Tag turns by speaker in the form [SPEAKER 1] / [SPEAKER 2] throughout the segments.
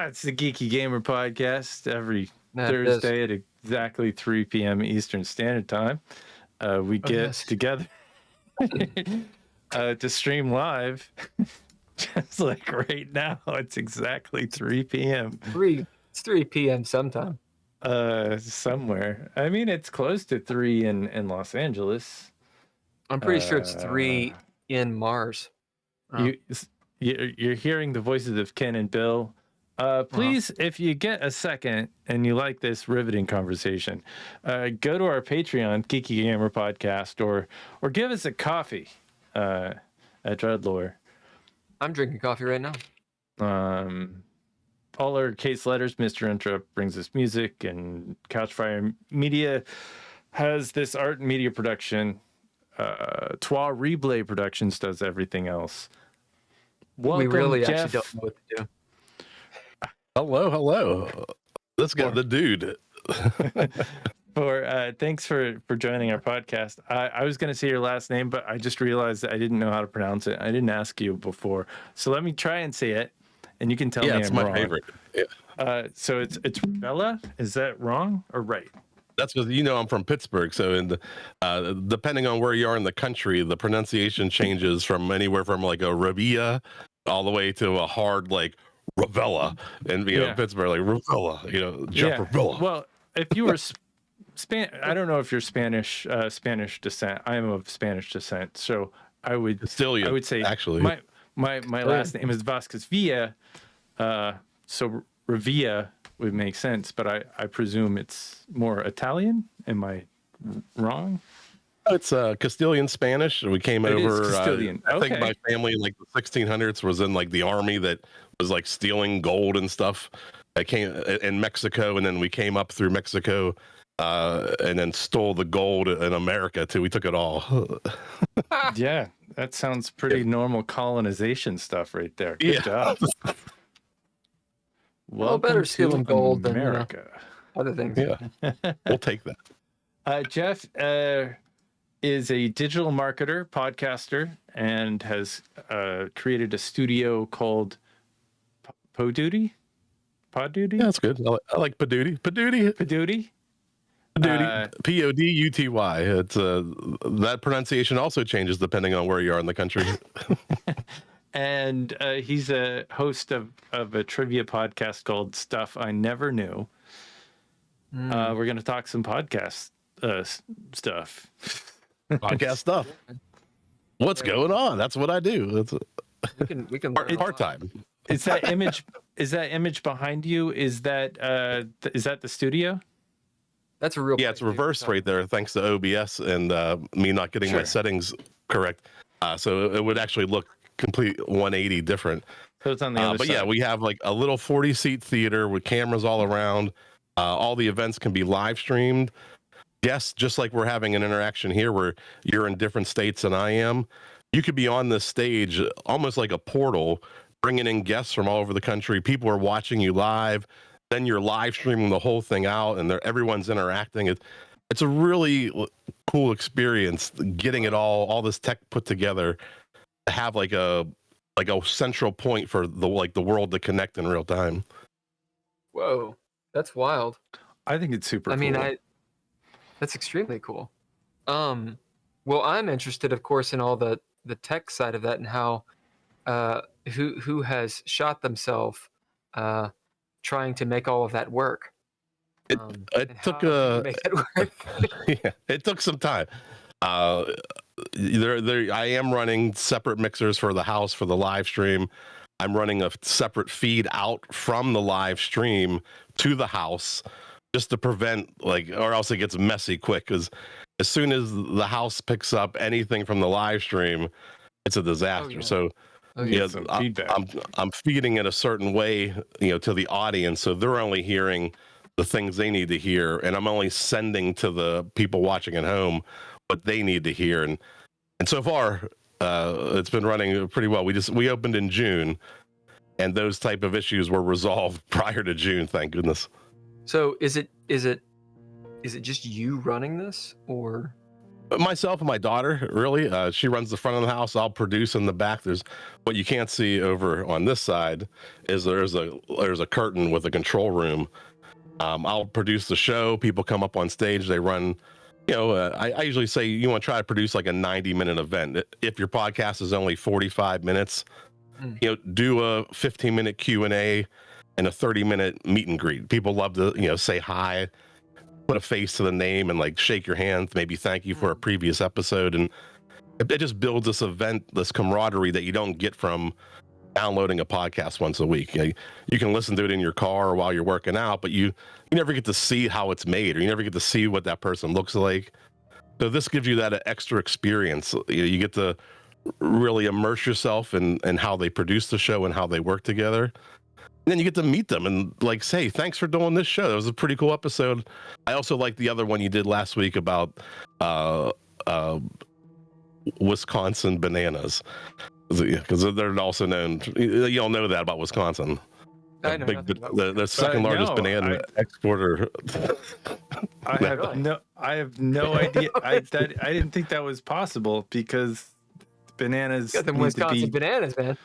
[SPEAKER 1] It's the Geeky Gamer Podcast every
[SPEAKER 2] That
[SPEAKER 1] Thursday at exactly 3 p.m. Eastern Standard Time. We get together to stream live, just like right now. It's exactly 3 p.m.
[SPEAKER 2] It's 3 p.m. sometime.
[SPEAKER 1] Somewhere. I mean, it's close to 3 in Los Angeles.
[SPEAKER 2] I'm pretty sure it's 3 in Mars. Oh.
[SPEAKER 1] You're hearing the voices of Ken and Bill. Please, if you get a second and you like this riveting conversation, go to our Patreon, Geeky Gamer Podcast, or give us a coffee at Dreadlore.
[SPEAKER 2] I'm drinking coffee right now.
[SPEAKER 1] All our case letters, Mr. Interrupt brings us music, and Couchfire Media has this art and media production. Trois Reblay Productions does everything else. Welcome,
[SPEAKER 2] we really
[SPEAKER 1] Jeff.
[SPEAKER 2] actually don't know what to do.
[SPEAKER 3] Hello. Let's get the dude.
[SPEAKER 1] Thanks for joining our podcast. I was going to say your last name, but I just realized that I didn't know how to pronounce it. I didn't ask you before, so let me try and say it, and you can tell me I'm wrong.
[SPEAKER 3] Yeah, it's my favorite. Yeah.
[SPEAKER 1] So it's Revilla. Is that wrong or right?
[SPEAKER 3] That's because I'm from Pittsburgh, so depending on where you are in the country, the pronunciation changes from anywhere from like a Revilla all the way to a hard like Revilla, and Pittsburgh like Revilla, Jeff Revilla.
[SPEAKER 1] Well, if you were I don't know if you're Spanish descent. I am of Spanish descent, so I would say
[SPEAKER 3] actually
[SPEAKER 1] my last name is Vasquez Villa, so Revilla would make sense, but I presume it's more Italian. Am I wrong?
[SPEAKER 3] It's Castilian Spanish. We came over.
[SPEAKER 1] Castilian.
[SPEAKER 3] I think my family in like the 1600s was in like the army that was like stealing gold and stuff. I came in Mexico, and then we came up through Mexico, and then stole the gold in America too. We took it all.
[SPEAKER 1] Yeah, that sounds pretty normal colonization stuff right there. Good job.
[SPEAKER 2] Well, better stealing gold than
[SPEAKER 1] America.
[SPEAKER 2] Other things.
[SPEAKER 3] Yeah, we'll take that.
[SPEAKER 1] Jeff is a digital marketer, podcaster, and has created a studio called Poduty.
[SPEAKER 3] Yeah, that's good. I like Poduty.
[SPEAKER 1] Poduty.
[SPEAKER 3] P-O-D-U-T-Y. It's that pronunciation also changes depending on where you are in the country.
[SPEAKER 1] And he's a host of a trivia podcast called Stuff I Never Knew. We're going to talk some podcast stuff.
[SPEAKER 3] Podcast stuff. What's going on? That's what I do.
[SPEAKER 2] We can
[SPEAKER 3] part time.
[SPEAKER 1] Is that image behind you? Is that the studio?
[SPEAKER 2] That's a real.
[SPEAKER 3] Yeah, it's reversed right there, thanks to OBS and me not getting my settings correct. So it would actually look complete 180 different.
[SPEAKER 1] So it's on the other side.
[SPEAKER 3] But yeah, we have like a little 40-seat theater with cameras all around. All the events can be live streamed. Guests, just like we're having an interaction here where you're in different states than I am, you could be on this stage almost like a portal, bringing in guests from all over the country. People are watching you live. Then you're live streaming the whole thing out, and everyone's interacting. It's a really cool experience getting it all this tech put together to have like a central point for the world to connect in real time.
[SPEAKER 2] Whoa, that's wild.
[SPEAKER 1] I think it's super cool.
[SPEAKER 2] I mean, that's extremely cool. Well, I'm interested, of course, in all the tech side of that and how who has shot themselves trying to make all of that work.
[SPEAKER 3] It took it took some time. I am running separate mixers for the house for the live stream. I'm running a separate feed out from the live stream to the house just to prevent or else it gets messy quick, because as soon as the house picks up anything from the live stream, it's a disaster. So I'm feeding it a certain way, to the audience, so they're only hearing the things they need to hear, and I'm only sending to the people watching at home what they need to hear. And so far, it's been running pretty well. We opened in June, and those type of issues were resolved prior to June, thank goodness.
[SPEAKER 2] So is it just you running this, or
[SPEAKER 3] Myself and my daughter, really. She runs the front of the house. I'll produce in the back. There's what you can't see over on this side is there's a curtain with a control room. I'll produce the show. People come up on stage. They run. I usually say you want to try to produce like a 90-minute event. If your podcast is only 45 minutes, do a 15-minute Q&A and a 30-minute meet and greet. People love to say hi, put a face to the name, and like shake your hand, maybe thank you for a previous episode. And it just builds this event, this camaraderie that you don't get from downloading a podcast once a week. You can listen to it in your car or while you're working out, but you never get to see how it's made, or you never get to see what that person looks like. So this gives you that extra experience. You get to really immerse yourself in how they produce the show and how they work together. And then you get to meet them and like say, thanks for doing this show. That was a pretty cool episode. I also like the other one you did last week about Wisconsin bananas, because they're also known. You all know that about Wisconsin.
[SPEAKER 2] I know
[SPEAKER 3] the second largest banana exporter.
[SPEAKER 1] I have no idea. I didn't think that was possible because bananas.
[SPEAKER 2] You got them Wisconsin bananas, man.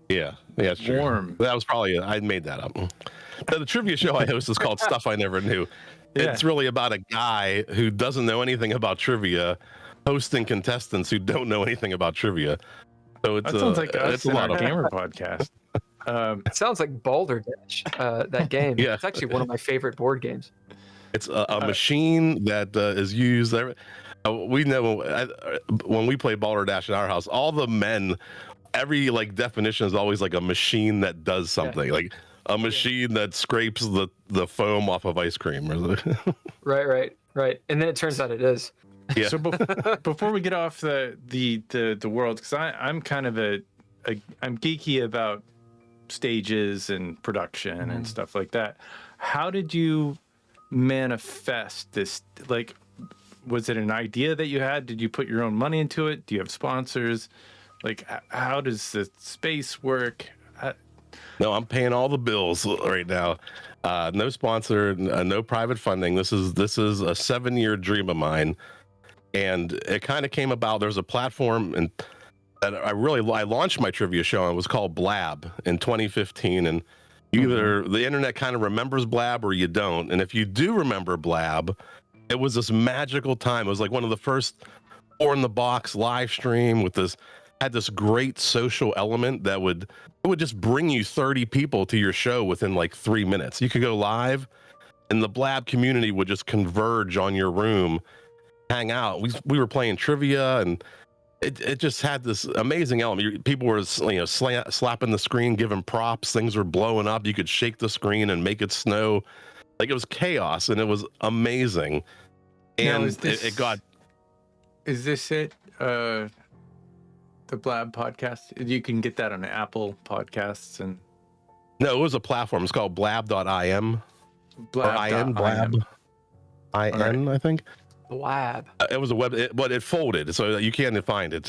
[SPEAKER 3] Yeah, it's true.
[SPEAKER 1] Warm.
[SPEAKER 3] That was probably I made that up. The trivia show I host is called Stuff I Never Knew.
[SPEAKER 1] Yeah.
[SPEAKER 3] It's really about a guy who doesn't know anything about trivia, hosting contestants who don't know anything about trivia. So
[SPEAKER 1] That sounds like us
[SPEAKER 3] it's a
[SPEAKER 1] in
[SPEAKER 3] lot
[SPEAKER 1] our
[SPEAKER 3] of
[SPEAKER 1] gamer podcast.
[SPEAKER 2] It sounds like Balderdash, that game.
[SPEAKER 3] Yeah.
[SPEAKER 2] It's actually one of my favorite board games.
[SPEAKER 3] It's a machine that is used. We know when we play Balderdash in our house, all the men, every like definition is always like a machine that does something, like a machine that scrapes the foam off of ice cream. Or
[SPEAKER 2] Right. And then it turns out it is.
[SPEAKER 3] Yeah.
[SPEAKER 1] So before we get off the world, because I'm kind of I'm geeky about stages and production and stuff like that. How did you manifest this? Like, was it an idea that you had? Did you put your own money into it? Do you have sponsors? Like, how does the space work?
[SPEAKER 3] No, I'm paying all the bills right now. No sponsor, no private funding. This is a 7-year dream of mine, and it kind of came about. There's a platform and that I launched my trivia show on. It was called Blab in 2015, and either the internet kind of remembers Blab or you don't. And if you do remember Blab, it was this magical time. It was like one of the first 4 in the box live stream had this great social element that would just bring you 30 people to your show within like 3 minutes. You could go live and the Blab community would just converge on your room, hang out. We were playing trivia, and it just had this amazing element. People were slapping the screen, giving props. Things were blowing up. You could shake the screen and make it snow. Like, it was chaos, and it was amazing. And
[SPEAKER 1] now,
[SPEAKER 3] it got.
[SPEAKER 1] Is this it? The Blab podcast? You can get that on Apple Podcasts and.
[SPEAKER 3] No, it was a platform. It's called blab.im.
[SPEAKER 1] Blab.im.
[SPEAKER 3] Blab. I think.
[SPEAKER 2] Blab.
[SPEAKER 3] It was a web, but it folded, so you can't find it.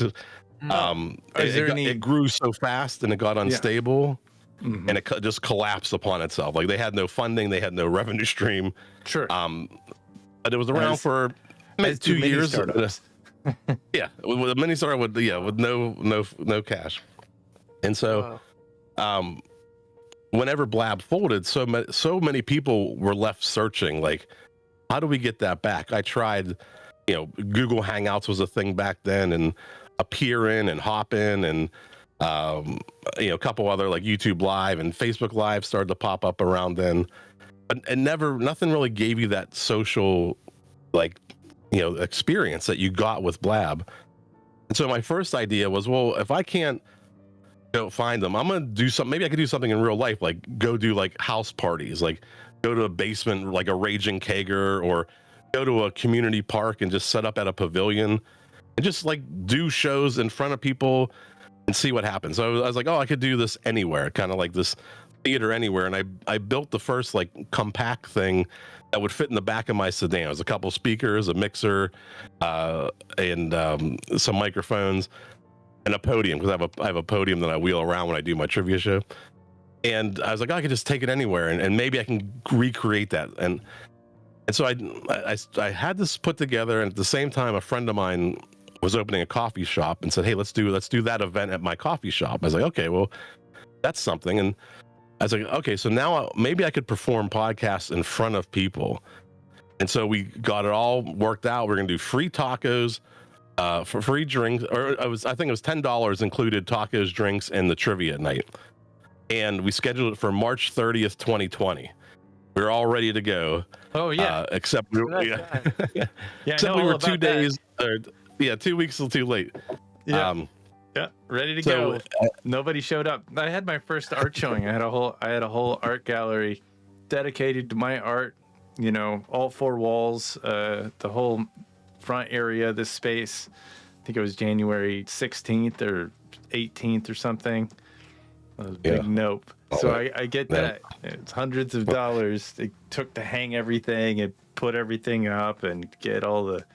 [SPEAKER 3] It grew so fast and it got unstable, and it just collapsed upon itself. Like, they had no funding, they had no revenue stream.
[SPEAKER 1] Sure.
[SPEAKER 3] But it was around for 2 years. Yeah, with a mini startup with no cash, and so, whenever Blab folded, so many people were left searching, like, how do we get that back? I tried, Google Hangouts was a thing back then, and Appear In and Hop In, and a couple other like YouTube Live and Facebook Live started to pop up around then, and nothing really gave you that social, experience that you got with Blab. And so my first idea was, well, if I can't find them, I'm gonna do something. Maybe I could do something in real life, like go do like house parties, like go to a basement, like a raging kegger, or go to a community park and just set up at a pavilion and just like do shows in front of people and see what happens. So I was like, oh, I could do this anywhere, kind of like this theater anywhere. And I built the first like compact thing that would fit in the back of my sedan. It was a couple speakers, a mixer, and some microphones, and a podium, because I have a podium that I wheel around when I do my trivia show. And I was like, I could just take it anywhere, and maybe I can recreate that. And And so I had this put together, and at the same time, a friend of mine was opening a coffee shop and said, "Hey, let's do that event at my coffee shop." I was like, "Okay, well, that's something." And I was like, "Okay, so now maybe I could perform podcasts in front of people." And so we got it all worked out. We're gonna do free tacos, for free drinks, or I think it was $10 included tacos, drinks, and the trivia night. And we scheduled it for March 30th, 2020. We were all ready to go.
[SPEAKER 1] Oh yeah.
[SPEAKER 3] Except we were 2 days, 2 weeks too late.
[SPEAKER 1] Yeah. Ready to go. Nobody showed up. I had my first art showing. I had a whole art gallery dedicated to my art. You know, all 4 walls, the whole front area of this space. I think it was January 16th or 18th or something. It was a big nope. So I get that. It's hundreds of dollars it took to hang everything and put everything up and get all the,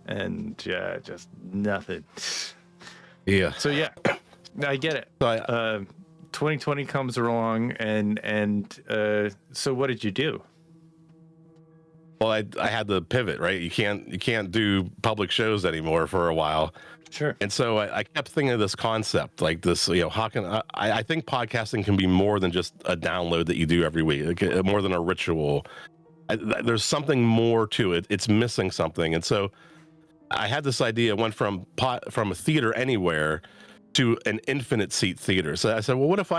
[SPEAKER 1] and just nothing.
[SPEAKER 3] Yeah.
[SPEAKER 1] So yeah, I get it. 2020 comes along, and so what did you do?
[SPEAKER 3] Well, I had to pivot, right? You can't do public shows anymore for a while.
[SPEAKER 1] Sure.
[SPEAKER 3] And so I kept thinking of this concept, like this, how can I think podcasting can be more than just a download that you do every week, like more than a ritual. There's something more to it. It's missing something. And so I had this idea, went from a theater anywhere to an infinite seat theater. So I said, well, what if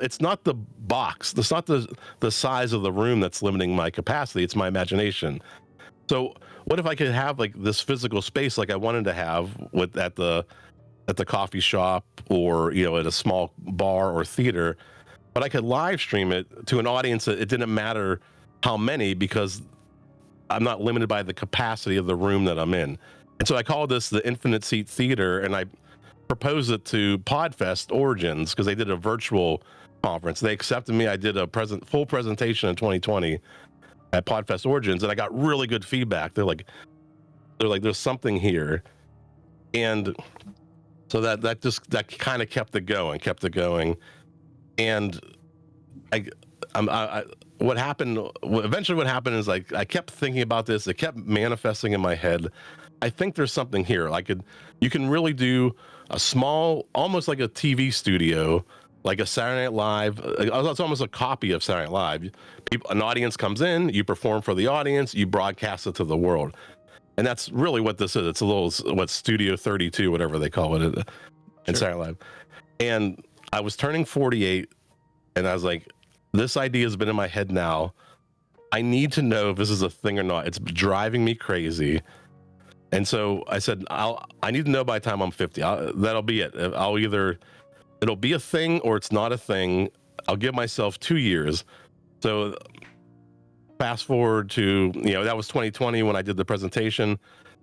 [SPEAKER 3] it's not the box, it's not the size of the room that's limiting my capacity, it's my imagination. So what if I could have like this physical space like I wanted to have at the coffee shop, or at a small bar or theater, but I could live stream it to an audience that it didn't matter how many, because I'm not limited by the capacity of the room that I'm in. And so I called this the Infinite Seat Theater, and I proposed it to Podfest Origins because they did a virtual conference. They accepted me. I did a full presentation in 2020 at Podfest Origins, and I got really good feedback. They're like, there's something here. And so that kind of kept it going. And what happened is, like, I kept thinking about this. It kept manifesting in my head. I think there's something here. You can really do a small, almost like a TV studio, like a Saturday Night Live. It's almost a copy of Saturday Night Live. An audience comes in, you perform for the audience, you broadcast it to the world. And that's really what this is. It's a little, Studio 32, whatever they call it in Saturday Night Live. And I was turning 48, and I was like, this idea has been in my head now. I need to know if this is a thing or not. It's driving me crazy. And so I said, I need to know by the time I'm 50. That'll be it. It'll be a thing or it's not a thing. I'll give myself 2 years. So fast forward to, that was 2020 when I did the presentation.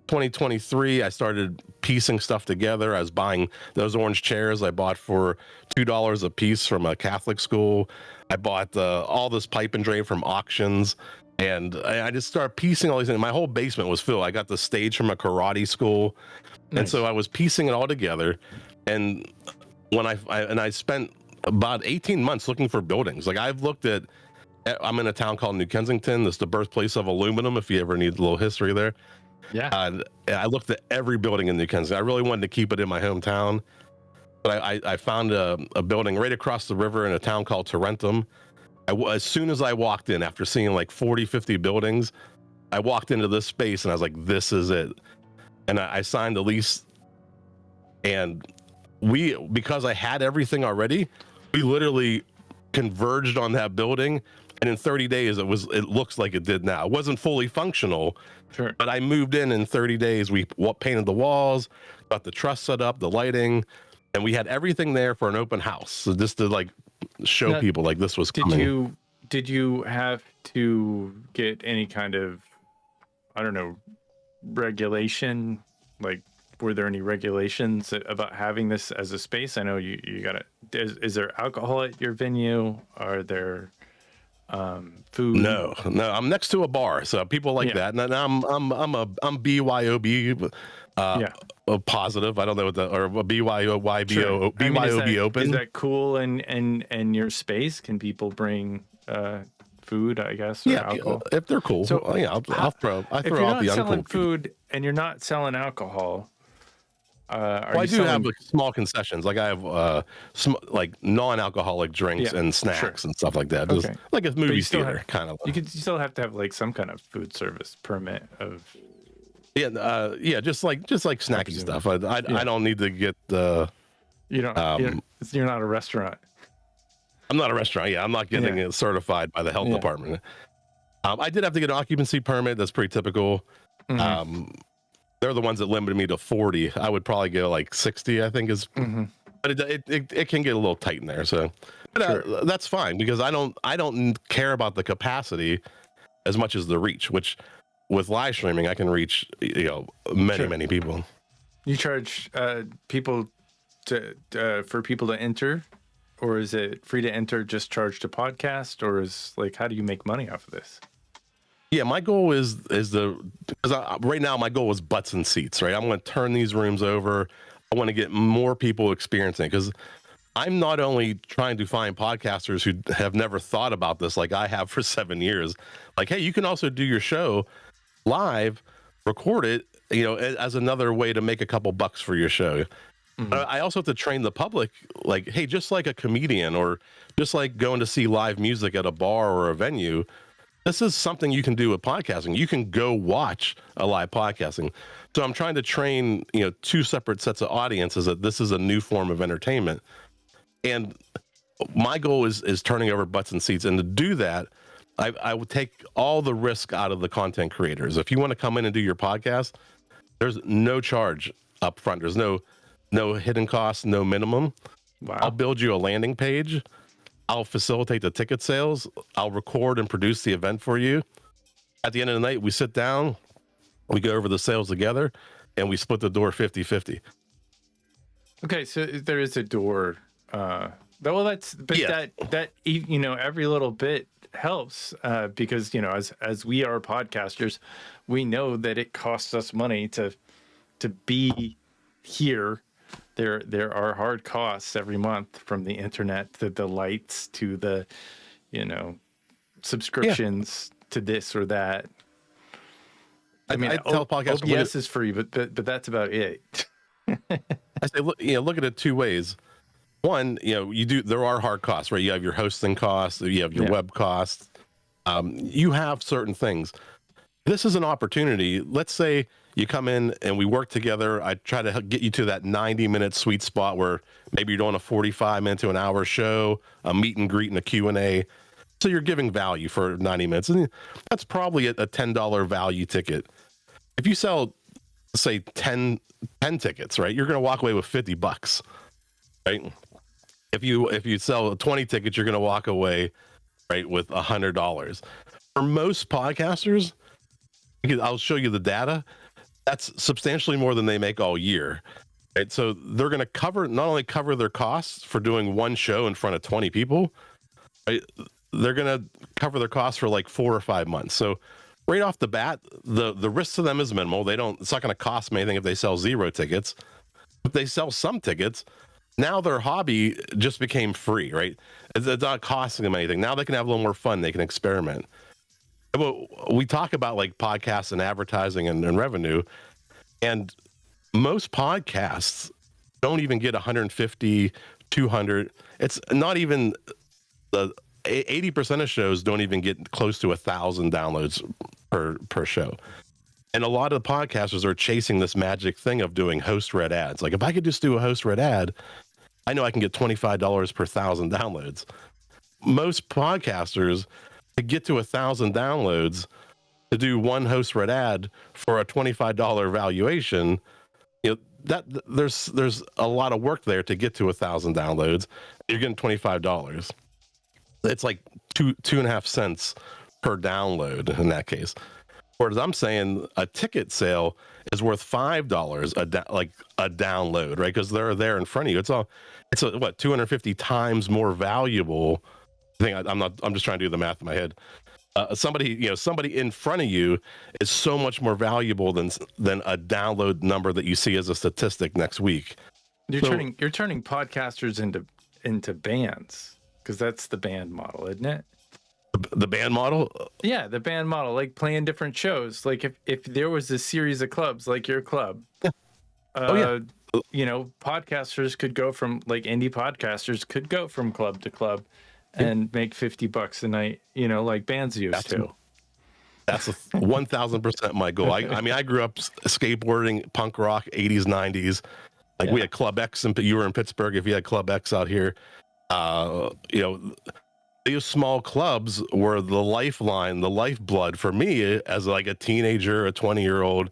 [SPEAKER 3] 2023, I started piecing stuff together. I was buying those orange chairs I bought for $2 a piece from a Catholic school. I bought all this pipe and drape from auctions. And I just started piecing all these things. My whole basement was filled. I got the stage from a karate school. Nice. And so I was piecing it all together. And when I spent about 18 months looking for buildings. Like, I'm in a town called New Kensington. This is the birthplace of aluminum, if you ever need a little history there.
[SPEAKER 1] Yeah.
[SPEAKER 3] I looked at every building in New Kensington. I really wanted to keep it in my hometown. But I found a building right across the river in a town called Tarentum. As soon as I walked in, after seeing like 40, 50 buildings, I walked into this space and I was like, this is it. And I signed the lease. And because I had everything already, we literally converged on that building. And in 30 days, it looks like it did now. It wasn't fully functional,
[SPEAKER 1] sure,
[SPEAKER 3] but I moved in 30 days. We painted the walls, got the truss set up, the lighting, and we had everything there for an open house. So just to show people this was coming.
[SPEAKER 1] Did you have to get any kind of, I don't know, regulation? Were there any regulations about having this as a space? I know you got it. Is there alcohol at your venue? Are there food?
[SPEAKER 3] No. I'm next to a bar, so people like that. And I'm BYOB positive. I don't know what or BYOB open.
[SPEAKER 1] Is that cool? And your space, can people bring food, I guess, or
[SPEAKER 3] Yeah,
[SPEAKER 1] alcohol.
[SPEAKER 3] if they're cool.
[SPEAKER 1] So,
[SPEAKER 3] So I'll throw
[SPEAKER 1] if
[SPEAKER 3] out
[SPEAKER 1] you're
[SPEAKER 3] the
[SPEAKER 1] not
[SPEAKER 3] uncool.
[SPEAKER 1] selling food and you're not selling alcohol, are
[SPEAKER 3] Well, I
[SPEAKER 1] you
[SPEAKER 3] do
[SPEAKER 1] selling?
[SPEAKER 3] have like small concessions. Like I have like non-alcoholic drinks
[SPEAKER 1] Yeah,
[SPEAKER 3] and snacks
[SPEAKER 1] sure.
[SPEAKER 3] and stuff like that. Just
[SPEAKER 1] Okay.
[SPEAKER 3] like a movie
[SPEAKER 1] still
[SPEAKER 3] theater
[SPEAKER 1] have-
[SPEAKER 3] kind of.
[SPEAKER 1] You still have to have like some kind of food service permit of.
[SPEAKER 3] Yeah, just like snacky
[SPEAKER 1] presume.
[SPEAKER 3] stuff.
[SPEAKER 1] Yeah.
[SPEAKER 3] I don't need to get the.
[SPEAKER 1] You don't. You're not a restaurant.
[SPEAKER 3] I'm not a restaurant. Yeah, I'm not getting
[SPEAKER 1] Yeah.
[SPEAKER 3] it certified by the health
[SPEAKER 1] Yeah.
[SPEAKER 3] department. I did have to get an occupancy permit. That's pretty typical.
[SPEAKER 1] Mhm.
[SPEAKER 3] They're the ones that limited me to 40. I would probably go like 60, I think is,
[SPEAKER 1] Mhm.
[SPEAKER 3] but it can get a little tight in there. So but,
[SPEAKER 1] Sure.
[SPEAKER 3] that's fine because I don't care about the capacity as much as the reach, which with live streaming, I can reach, many people.
[SPEAKER 1] You charge people for people to enter, or is it free to enter, just charge to podcast, or is like how do you make money off of this?
[SPEAKER 3] Yeah, my goal is because right now my goal is butts and seats, right? I'm going to turn these rooms over. I want to get more people experiencing because I'm not only trying to find podcasters who have never thought about this like I have for 7 years. Like, hey, you can also do your show live, record it, as another way to make a couple bucks for your show.
[SPEAKER 1] Mhm.
[SPEAKER 3] I also have to train the public, like, hey, just like a comedian or just like going to see live music at a bar or a venue, this is something you can do with podcasting. You can go watch a live podcasting. So I'm trying to train, two separate sets of audiences that this is a new form of entertainment. And my goal is turning over butts and seats. And to do that, I would take all the risk out of the content creators. If you want to come in and do your podcast, there's no charge up front. There's no hidden costs, no minimum.
[SPEAKER 1] Wow.
[SPEAKER 3] I'll build you a landing page. I'll facilitate the ticket sales. I'll record and produce the event for you. At the end of the night, we sit down, we go over the sales together, and we split the door 50-50.
[SPEAKER 1] Okay, so there is a door. Well, that every little bit helps because as we are podcasters, we know that it costs us money to be here. There are hard costs every month, from the internet to the lights to the subscriptions to this or that. I mean,
[SPEAKER 3] I tell podcasters,
[SPEAKER 1] OBS is free, but that's about it.
[SPEAKER 3] I say, look at it two ways. One, there are hard costs, right? You have your hosting costs, you have your web costs. You have certain things. This is an opportunity. Let's say you come in and we work together. I try to get you to that 90-minute sweet spot where maybe you're doing a 45-minute to an hour show, a meet and greet and a Q&A. So you're giving value for 90 minutes. And that's probably a $10 value ticket. If you sell, say, 10 tickets, right, you're going to walk away with $50, right? If you sell 20 tickets, you're going to walk away, right, with $100. For most podcasters, I'll show you the data. That's substantially more than they make all year, right? So they're going to not only cover their costs for doing one show in front of 20 people, right? They're going to cover their costs for like 4 or 5 months. So right off the bat, the risk to them is minimal. It's not going to cost them anything if they sell 0 tickets. If they sell some tickets, now their hobby just became free, right? It's not costing them anything. Now they can have a little more fun. They can experiment. But we talk about like podcasts and advertising and revenue, and most podcasts don't even get 150, 200. It's not even 80% of shows don't even get close to 1,000 downloads per show. And a lot of podcasters are chasing this magic thing of doing host read ads. Like, if I could just do a host read ad, I know I can get $25 per 1,000 downloads. Most podcasters, to get to 1,000 downloads, to do one host read ad for a $25 valuation, that there's a lot of work there to get to 1,000 downloads. You're getting $25. It's like 2.5 cents per download in that case. Whereas I'm saying a ticket sale is worth $5 like a download, right? Because they're there in front of you. It's 250 times more valuable thing. I'm just trying to do the math in my head. Somebody in front of you is so much more valuable than a download number that you see as a statistic next week.
[SPEAKER 1] You're turning podcasters into bands, because that's the band model, isn't it?
[SPEAKER 3] The band model?
[SPEAKER 1] Yeah, the band model, like playing different shows. Like if there was a series of clubs like your club, you know, podcasters could go from, like, indie podcasters could go from club to club and make $50 a night, you know, like bands used to.
[SPEAKER 3] That's 1,000% my goal. I mean, I grew up skateboarding, punk rock, 80s, 90s. Like we had Club X, and you were in Pittsburgh. If you had Club X out here, you know, these small clubs were the lifeline, the lifeblood for me as like a teenager, a 20-year-old,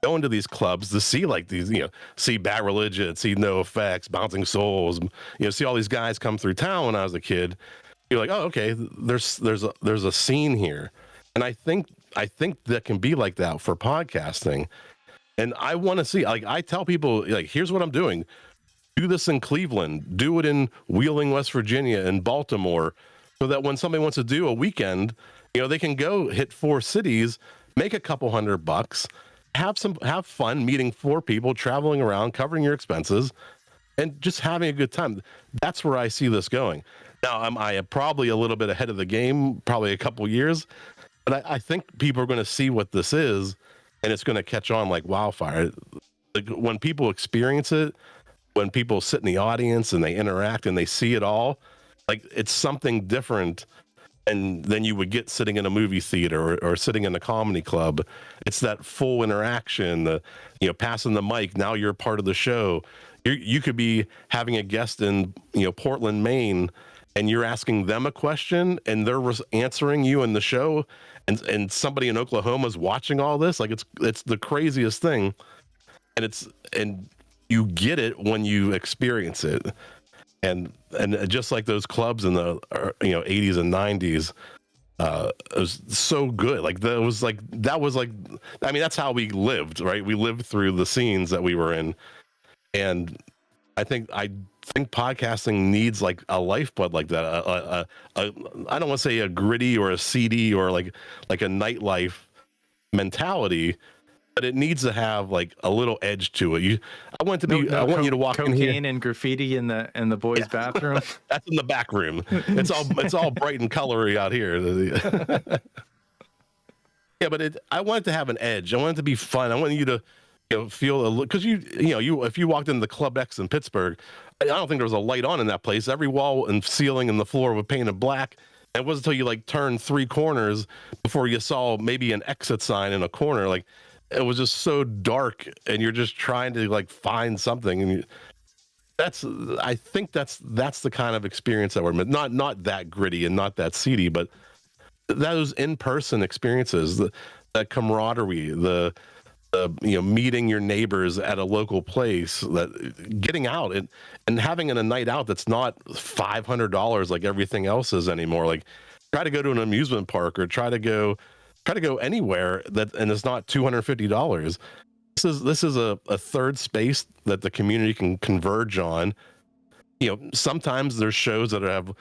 [SPEAKER 3] going to these clubs to see like these, you know, see Bad Religion, see No Effects, Bouncing Souls, you know, see all these guys come through town when I was a kid. You're like, oh, okay, there's a scene here. And I think that can be like that for podcasting. And I want to see, like, I tell people, like, here's what I'm doing. Do this in Cleveland, do it in Wheeling, West Virginia, and Baltimore, so that when somebody wants to do a weekend, you know, they can go hit 4 cities, make a couple $100, have fun meeting 4 people, traveling around, covering your expenses, and just having a good time. That's where I see this going. Now, I am probably a little bit ahead of the game, probably a couple years, but I think people are going to see what this is, and it's going to catch on like wildfire. Like when people experience it, when people sit in the audience and they interact and they see it all, like it's something different and than you would get sitting in a movie theater or sitting in a comedy club. It's that full interaction, you know, passing the mic. Now you're part of the show. You could be having a guest in, you know, Portland, Maine, and you're asking them a question and they're answering you in the show, and somebody in Oklahoma is watching all this. Like it's the craziest thing, and you get it when you experience it. And just like those clubs in the 80s and 90s, it was so good. Like that was like I mean, that's how we lived, right? We lived through the scenes that we were in, and I think podcasting needs like a lifeblood like that. I don't want to say a gritty or a seedy or like a nightlife mentality, but it needs to have like a little edge to it. I want you to walk in here.
[SPEAKER 1] Cocaine and graffiti in the boys' bathroom.
[SPEAKER 3] That's in the back room. It's all bright and colory out here. Yeah, but I want it to have an edge. I want it to be fun. I want you to feel because if you walked into the Club X in Pittsburgh, I don't think there was a light on in that place. Every wall and ceiling and the floor were painted black. And it wasn't until you like turned 3 corners before you saw maybe an exit sign in a corner. Like it was just so dark, and you're just trying to like find something. And I think that's the kind of experience that we're not that gritty and not that seedy, but those in-person experiences, that camaraderie, the meeting your neighbors at a local place, that getting out and having a night out that's not $500 like everything else is anymore. Like try to go to an amusement park or try to go anywhere and it's not $250. This is a third space that the community can converge on. Sometimes there's shows that have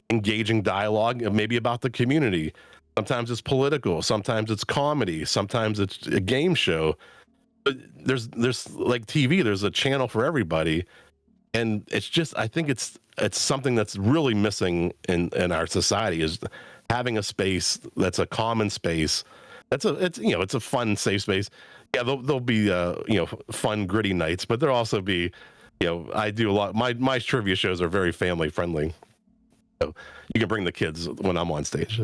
[SPEAKER 3] engaging dialogue maybe about the community. Sometimes it's political, sometimes it's comedy, sometimes it's a game show. But there's like TV, there's a channel for everybody. And it's just, I think it's something that's really missing in our society, is having a space that's a common space. It's a fun, safe space. Yeah, there'll be fun, gritty nights, but there'll also be, I do a lot. My trivia shows are very family friendly. So you can bring the kids when I'm on stage.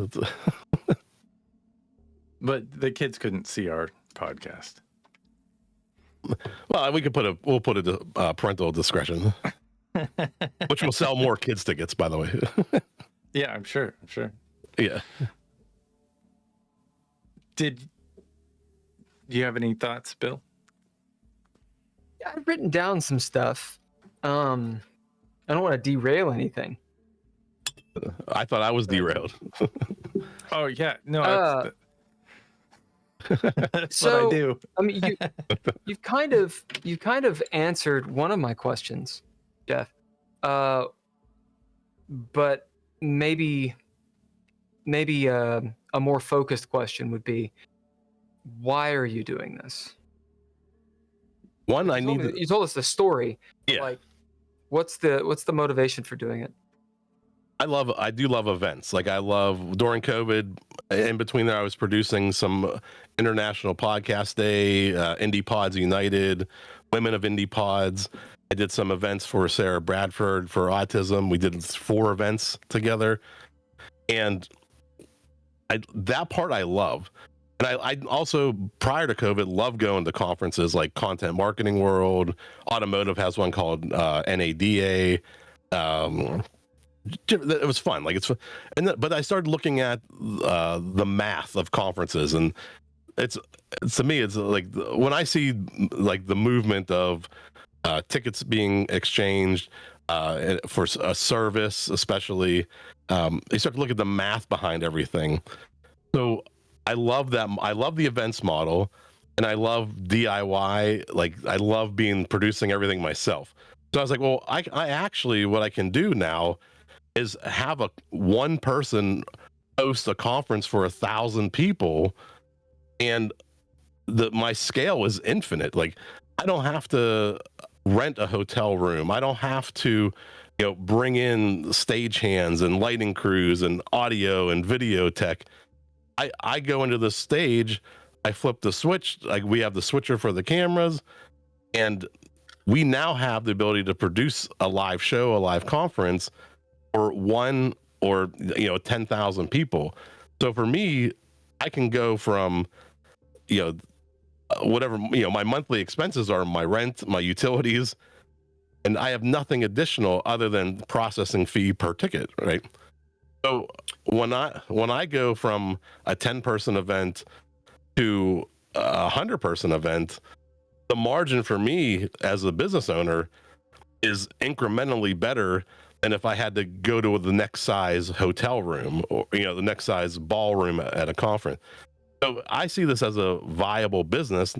[SPEAKER 1] But the kids couldn't see our podcast.
[SPEAKER 3] Well, we'll put a parental discretion, which will sell more kids tickets, by the way.
[SPEAKER 1] Yeah, I'm sure.
[SPEAKER 3] Yeah.
[SPEAKER 1] Do you have any thoughts, Bill?
[SPEAKER 2] Yeah, I've written down some stuff. I don't want to derail anything.
[SPEAKER 3] I thought I was derailed.
[SPEAKER 1] Oh yeah, no. That's what I do.
[SPEAKER 2] I mean, you've kind of answered one of my questions, Jeff. But maybe a more focused question would be, why are you doing this? You told us the story.
[SPEAKER 3] Yeah.
[SPEAKER 2] Like, what's the motivation for doing it?
[SPEAKER 3] I do love events. Like I love during COVID, in between there, I was producing some International Podcast Day, Indie Pods United, Women of Indie Pods. I did some events for Sarah Bradford for autism. We did 4 events together, and that part I love. And I also, prior to COVID, loved going to conferences like Content Marketing World. Automotive has one called NADA. It was fun. Like it's fun. But I started looking at the math of conferences, and it's to me, it's like when I see like the movement of tickets being exchanged for a service, especially, you start to look at the math behind everything. So I love that. I love the events model, and I love DIY. Like I love producing everything myself. So I was like, well, I actually, what I can do now is have one person host a conference for 1,000 people, and my scale is infinite. Like I don't have to rent a hotel room. I don't have to, bring in stagehands and lighting crews and audio and video tech. I go into the stage, I flip the switch, like we have the switcher for the cameras, and we now have the ability to produce a live show, a live conference for 1 or 10,000 people. So for me, I can go from whatever my monthly expenses are, my rent, my utilities, and I have nothing additional other than processing fee per ticket, right? So when I go from a 10-person event to a 100-person event, the margin for me as a business owner is incrementally better than if I had to go to the next size hotel room or the next size ballroom at a conference. So I see this as a viable business,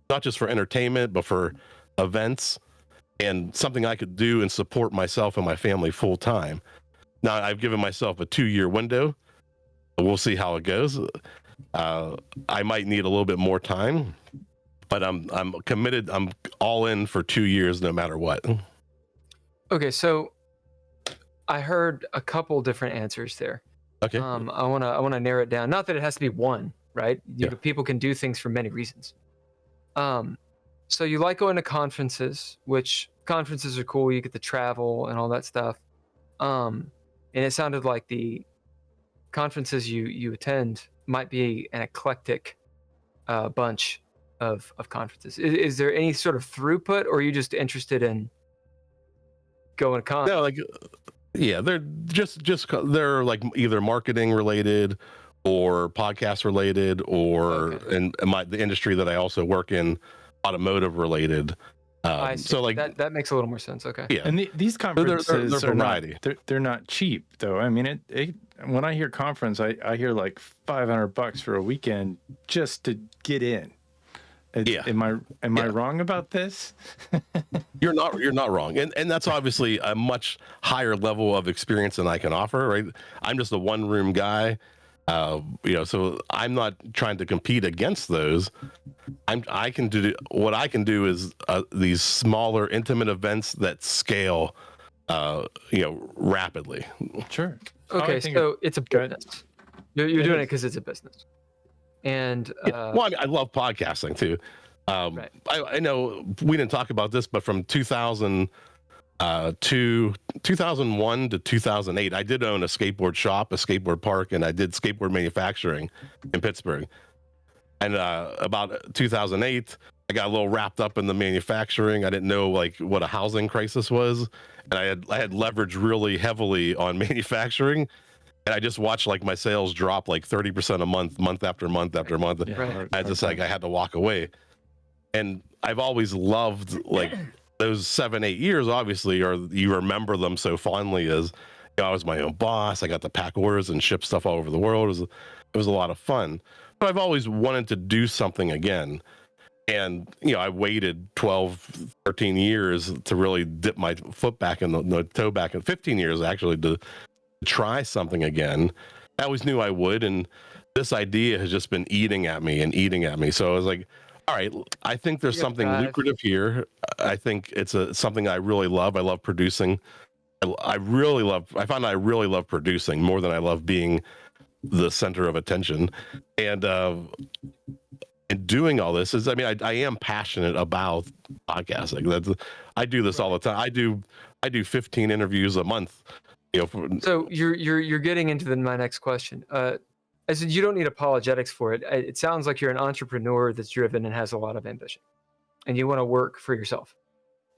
[SPEAKER 3] not just for entertainment, but for events, and something I could do and support myself and my family full time. Now I've given myself a 2-year window. We'll see how it goes. I might need a little bit more time, but I'm committed. I'm all in for 2 years, no matter what.
[SPEAKER 2] Okay, so I heard a couple different answers there.
[SPEAKER 3] Okay.
[SPEAKER 2] I wanna narrow it down. Not that it has to be one, right? People can do things for many reasons. So you like going to conferences, which conferences are cool. You get to travel and all that stuff. And it sounded like the conferences you attend might be an eclectic bunch of conferences. Is there any sort of throughput, or are you just interested in going to conferences?
[SPEAKER 3] No, they're like either marketing related or podcast related, or in the industry that I also work in, automotive related.
[SPEAKER 2] I see.
[SPEAKER 3] So like
[SPEAKER 2] that makes a little more sense. Okay.
[SPEAKER 1] Yeah, and these conferences
[SPEAKER 3] they're
[SPEAKER 1] are not
[SPEAKER 3] variety.
[SPEAKER 1] they're not cheap though. I mean, when I hear conference, I hear like $500 for a weekend just to get in. Am I wrong about this?
[SPEAKER 3] You're not wrong, and that's obviously a much higher level of experience than I can offer. Right, I'm just a one-room guy. So I'm not trying to compete against those. I can do is these smaller, intimate events that scale, rapidly.
[SPEAKER 1] Sure.
[SPEAKER 2] Okay, so it's a business. You're doing it because it's a business, and
[SPEAKER 3] well, I mean, I love podcasting too.
[SPEAKER 2] Right.
[SPEAKER 3] I know we didn't talk about this, but from 2000 to 2001 to 2008, I did own a skateboard shop, a skateboard park, and I did skateboard manufacturing in Pittsburgh. And about 2008, I got a little wrapped up in the manufacturing. I didn't know like what a housing crisis was, and I had leveraged really heavily on manufacturing, and I just watched like my sales drop like 30% a month after month after month.
[SPEAKER 1] Yeah,
[SPEAKER 2] Right.
[SPEAKER 3] I had to walk away. And I've always loved like those 7-8 years, obviously, or you remember them so fondly as I was my own boss. I got to pack orders and ship stuff all over the world. It was a lot of fun. But I've always wanted to do something again. And, I waited 12, 13 years to really dip my foot back in the toe back, in 15 years actually, to try something again. I always knew I would. And this idea has just been eating at me. So I was like, all right, I think there's something lucrative here. I think it's something I really love. I love producing I found I really love producing more than I love being the center of attention. And doing all this is, I mean, I am passionate about podcasting. I do this all the time. I do 15 interviews a month.
[SPEAKER 2] So you're getting into my next question. I said you don't need apologetics for it. It sounds like you're an entrepreneur that's driven and has a lot of ambition, and you want to work for yourself,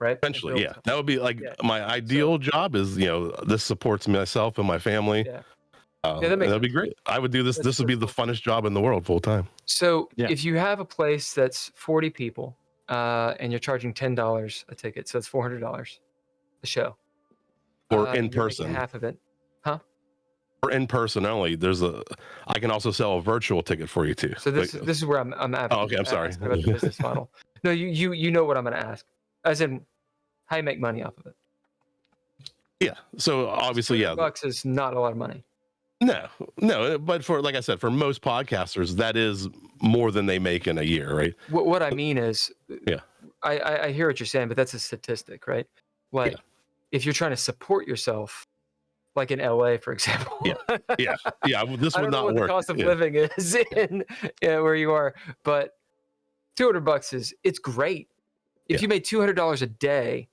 [SPEAKER 2] right?
[SPEAKER 3] Eventually, yeah. That would be like my ideal job is, this supports myself and my family.
[SPEAKER 2] Yeah.
[SPEAKER 3] That'd be great. I would do this. This would be the funnest job in the world full time.
[SPEAKER 2] So if you have a place that's 40 people and you're charging $10 a ticket, so it's $400 a show.
[SPEAKER 3] Or in person.
[SPEAKER 2] Half of it. Huh?
[SPEAKER 3] Or in person only. I can also sell a virtual ticket for you too.
[SPEAKER 2] So this is where I'm at.
[SPEAKER 3] Oh, okay. I'm sorry.
[SPEAKER 2] About the business model. No, you know what I'm going to ask. As in, how you make money off of it.
[SPEAKER 3] Yeah. So obviously,
[SPEAKER 2] $200 is not a lot of money.
[SPEAKER 3] No, but for, like I said, for most podcasters, that is more than they make in a year, right?
[SPEAKER 2] What I mean is, I hear what you're saying, but that's a statistic, right? Like, if you're trying to support yourself, like in LA, for example.
[SPEAKER 3] Yeah. This would not work.
[SPEAKER 2] I don't know what the cost of living is in where you are, but $200 it's great. If you made $200 a day.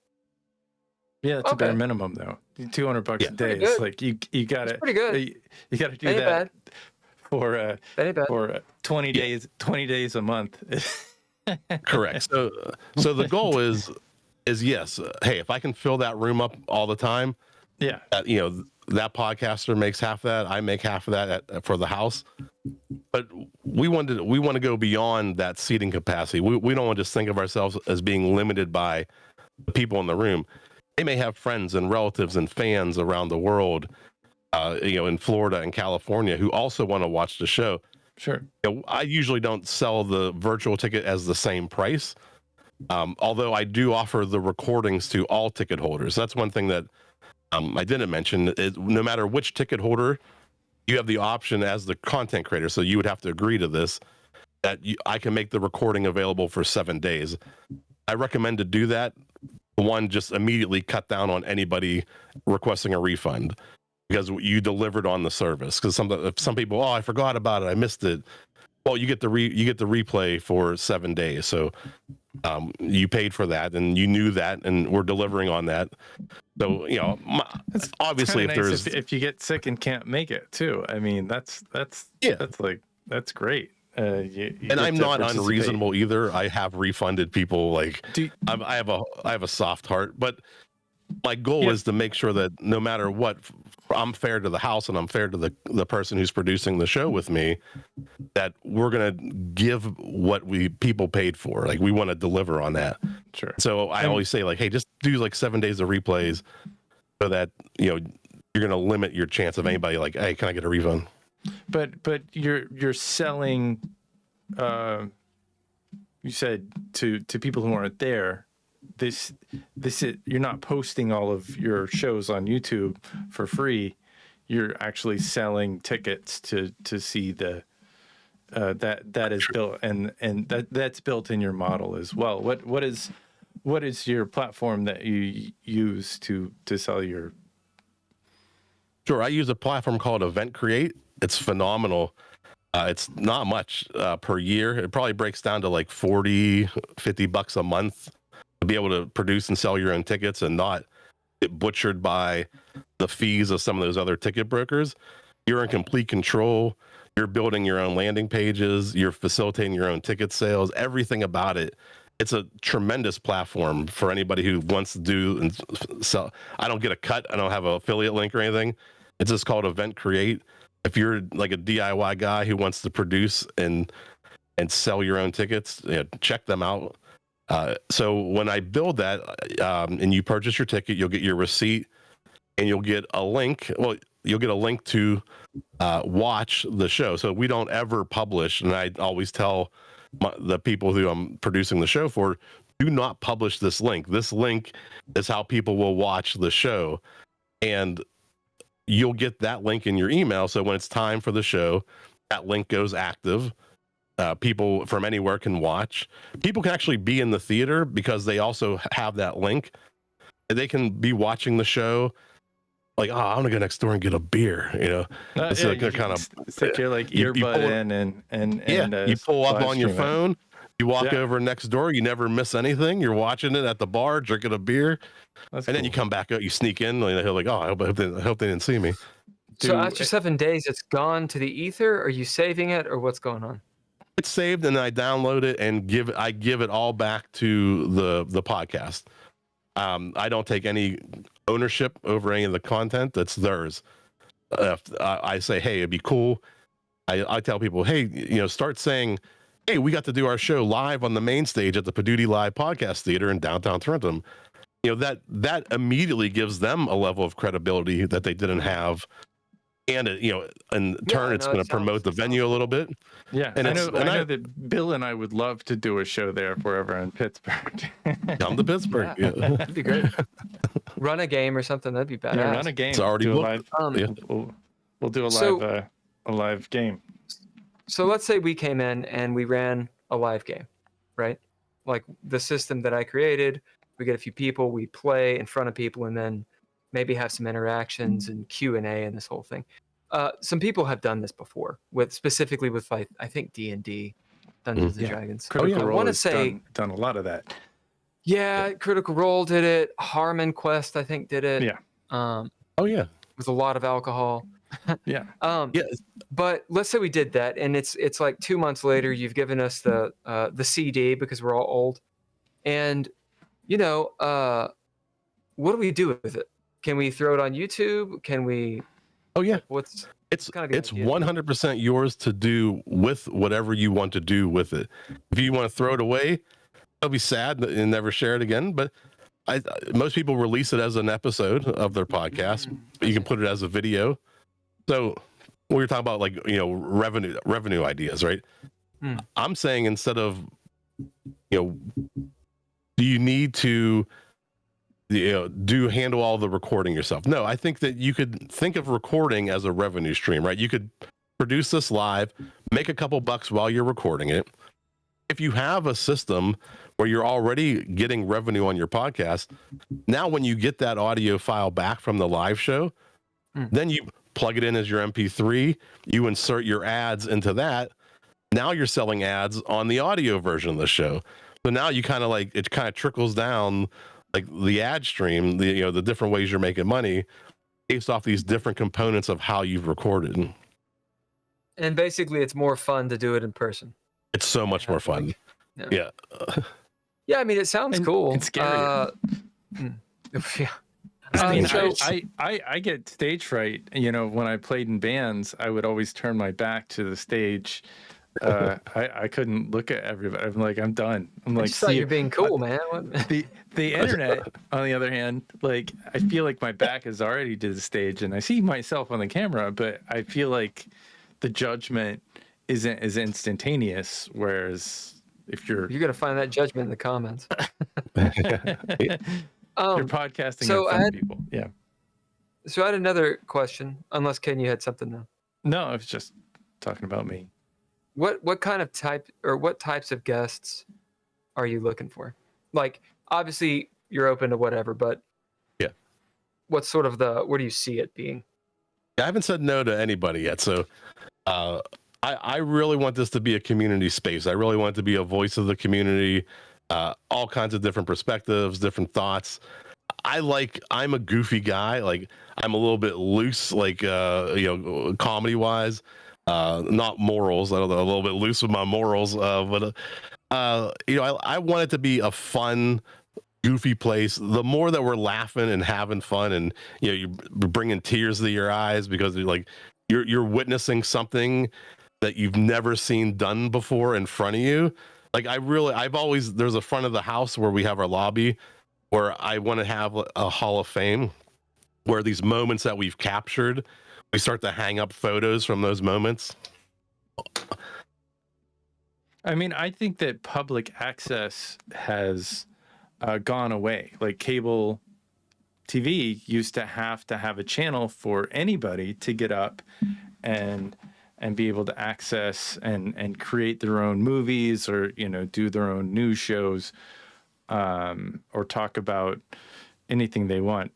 [SPEAKER 1] Yeah, it's a bare minimum though. $200 a day. It's like you got to.
[SPEAKER 2] Pretty good.
[SPEAKER 1] You got to do that for 20 days a month.
[SPEAKER 3] Correct. So the goal is yes. Hey, if I can fill that room up all the time, that podcaster makes half that. I make half of that for the house. But we want to go beyond that seating capacity. We don't want to just think of ourselves as being limited by the people in the room. They may have friends and relatives and fans around the world, in Florida and California, who also want to watch the show.
[SPEAKER 1] Sure.
[SPEAKER 3] I usually don't sell the virtual ticket as the same price, although I do offer the recordings to all ticket holders. That's one thing that I didn't mention. No matter which ticket holder, you have the option as the content creator. So you would have to agree to this, that I can make the recording available for 7 days. I recommend to do that. One, just immediately cut down on anybody requesting a refund because you delivered on the service. Because some people, I forgot about it, I missed it. Well, you get the replay for 7 days, so you paid for that, and you knew that, and we're delivering on that. So obviously,
[SPEAKER 1] if you get sick and can't make it too, I mean that's great.
[SPEAKER 3] And I'm not unreasonable either. I have refunded people. I have a soft heart, but my goal is to make sure that no matter what, I'm fair to the house and I'm fair to the person who's producing the show with me, that we're going to give what people paid for. Like, we want to deliver on that.
[SPEAKER 1] Sure.
[SPEAKER 3] So I always say, hey, just do 7 days of replays so that, you're going to limit your chance of anybody hey, can I get a refund?
[SPEAKER 1] But you're selling, you said to people who aren't there, this is, you're not posting all of your shows on YouTube for free. You're actually selling tickets to see the that is built and that's built in your model as well. What is your platform that you use to sell your?
[SPEAKER 3] Sure, I use a platform called Event Create. It's phenomenal. It's not much per year. It probably breaks down to $40-$50 a month to be able to produce and sell your own tickets and not get butchered by the fees of some of those other ticket brokers. You're in complete control. You're building your own landing pages. You're facilitating your own ticket sales. Everything about it. It's a tremendous platform for anybody who wants to do and sell. I don't get a cut. I don't have an affiliate link or anything. It's just called Event Create. If you're like a DIY guy who wants to produce and sell your own tickets, check them out. So when I build that and you purchase your ticket, you'll get your receipt and you'll get a link. Well, you'll get a link to watch the show. So we don't ever publish, and I always tell the people who I'm producing the show for, do not publish this link. This link is how people will watch the show. And you'll get that link in your email. So when it's time for the show, that link goes active. People from anywhere can watch. People can actually be in the theater because they also have that link. They can be watching the show like, oh, I'm gonna go next door and get a beer, it's
[SPEAKER 1] Yeah,
[SPEAKER 3] like
[SPEAKER 1] you
[SPEAKER 3] kind of
[SPEAKER 1] stick your like
[SPEAKER 3] you
[SPEAKER 1] earbud
[SPEAKER 3] pull-
[SPEAKER 1] in and
[SPEAKER 3] you pull up
[SPEAKER 1] live
[SPEAKER 3] on your
[SPEAKER 1] stream it.
[SPEAKER 3] phone, you walk
[SPEAKER 1] Yeah.
[SPEAKER 3] over next door, you never miss anything. You're watching it at the bar, drinking a beer,
[SPEAKER 1] That's
[SPEAKER 3] and then you
[SPEAKER 1] cool.
[SPEAKER 3] come back out, you sneak in, like, oh, I hope they didn't see me.
[SPEAKER 2] So after 7 days, it's gone to the ether. Are you saving it, or what's going on?
[SPEAKER 3] It's saved, and I download it and I give it all back to the podcast. I don't take any ownership over any of the content. That's theirs. I say, hey, it'd be cool. I tell people, hey, start saying, hey, we got to do our show live on the main stage at the Poduty Live Podcast Theater in downtown Tarentum. That immediately gives them a level of credibility that they didn't have. And in turn, it's going to promote the venue a little bit.
[SPEAKER 1] Yeah,
[SPEAKER 3] and
[SPEAKER 1] I know that Bill and I would love to do a show there if we're ever in Pittsburgh.
[SPEAKER 3] Come to Pittsburgh.
[SPEAKER 2] Yeah.
[SPEAKER 3] Yeah.
[SPEAKER 2] That'd be great. Run a game or something. That'd be badass.
[SPEAKER 1] Yeah, run a game.
[SPEAKER 3] It's already
[SPEAKER 1] do a
[SPEAKER 3] booked.
[SPEAKER 1] live, we'll do a live game.
[SPEAKER 2] So let's say we came in and we ran a live game, right? Like the system that I created, we get a few people, we play in front of people, and then maybe have some interactions and Q&A and this whole thing. Some people have done this before, specifically with like I think D&D, Dungeons and Dragons.
[SPEAKER 1] Critical Role
[SPEAKER 2] I want to
[SPEAKER 1] has
[SPEAKER 2] say
[SPEAKER 1] done a lot of that.
[SPEAKER 2] Yeah, Critical Role did it. Harmon Quest, I think, did it.
[SPEAKER 1] Yeah.
[SPEAKER 2] With a lot of alcohol.
[SPEAKER 1] Yeah.
[SPEAKER 2] But let's say we did that, and it's like 2 months later. You've given us the CD because we're all old, and what do we do with it? Can we throw it on YouTube? Can we?
[SPEAKER 3] Oh yeah.
[SPEAKER 2] It's kind of
[SPEAKER 3] it's 100% yours to do with whatever you want to do with it. If you want to throw it away, I'll be sad and never share it again. But most people release it as an episode of their podcast. You can put it as a video. So we were talking about like revenue ideas, right? I'm saying instead of do you need to handle all the recording yourself? No, I think that you could think of recording as a revenue stream, right? You could produce this live, make a couple bucks while you're recording it. If you have a system where you're already getting revenue on your podcast, now when you get that audio file back from the live show, then you plug it in as your MP3, you insert your ads into that. Now you're selling ads on the audio version of the show. So now you kind of trickles down like the ad stream, the different ways you're making money based off these different components of how you've recorded.
[SPEAKER 2] And basically it's more fun to do it in person.
[SPEAKER 3] It's so much more fun. Yeah.
[SPEAKER 2] Yeah, I mean, it sounds cool.
[SPEAKER 1] It's scary.
[SPEAKER 2] Yeah.
[SPEAKER 1] I mean, I get stage fright. When I played in bands, I would always turn my back to the stage. I couldn't look at everybody. I'm like, I'm done. I'm like,
[SPEAKER 2] I just thought you're being cool, man.
[SPEAKER 1] The internet, on the other hand, like I feel like my back is already to the stage, and I see myself on the camera, but I feel like the judgment isn't as instantaneous. Whereas if you're
[SPEAKER 2] gonna find that judgment in the comments.
[SPEAKER 1] You're podcasting
[SPEAKER 2] so
[SPEAKER 1] in front of people. Yeah.
[SPEAKER 2] So I had another question, unless Ken, you had something now.
[SPEAKER 1] No, I was just talking about me.
[SPEAKER 2] What kind of type or what types of guests are you looking for? Like, obviously you're open to whatever, but
[SPEAKER 3] yeah,
[SPEAKER 2] what's sort of where do you see it being?
[SPEAKER 3] I haven't said no to anybody yet. So I really want this to be a community space. I really want it to be a voice of the community, all kinds of different perspectives, different thoughts. I'm a goofy guy. Like I'm a little bit loose, like, comedy wise, not morals. I'm a little bit loose with my morals. But I want it to be a fun, goofy place. The more that we're laughing and having fun and, you're bringing tears to your eyes because you're witnessing something that you've never seen done before in front of you. Like there's a front of the house where we have our lobby where I want to have a hall of fame where these moments that we've captured, we start to hang up photos from those moments.
[SPEAKER 1] I mean, I think that public access has gone away. Like cable TV used to have a channel for anybody to get up and be able to access and create their own movies or, do their own news shows, or talk about anything they want.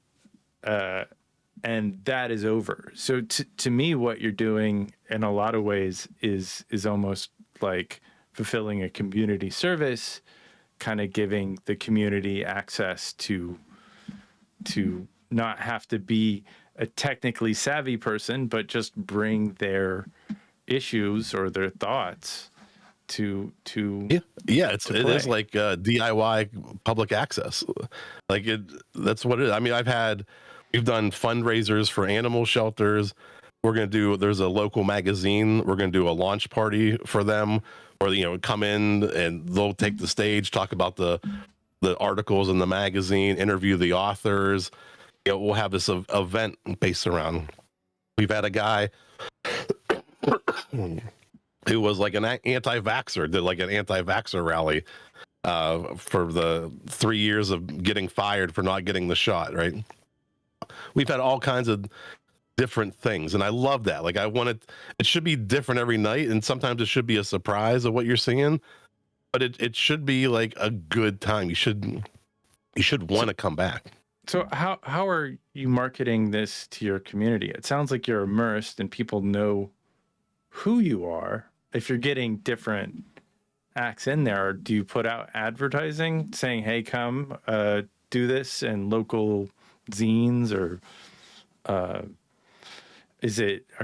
[SPEAKER 1] and that is over. So to me, what you're doing in a lot of ways is almost like fulfilling a community service, kind of giving the community access to not have to be a technically savvy person, but just bring their issues or their thoughts to
[SPEAKER 3] it is like DIY public access. Like that's what it is. I mean, we've done fundraisers for animal shelters. There's a local magazine. We're going to do a launch party for them, or come in and they'll take the stage, talk about the articles in the magazine, interview the authors. We'll have this event based around. We've had a guy who was like an anti-vaxxer, did like an anti-vaxxer rally for the 3 years of getting fired for not getting the shot, right? We've had all kinds of different things, and I love that. Like, it should be different every night, and sometimes it should be a surprise of what you're seeing, but it should be like a good time. You should want to come back.
[SPEAKER 1] So how are you marketing this to your community? It sounds like you're immersed and people know who you are. If you're getting different acts in there, do you put out advertising saying, hey, come do this, and local zines, or are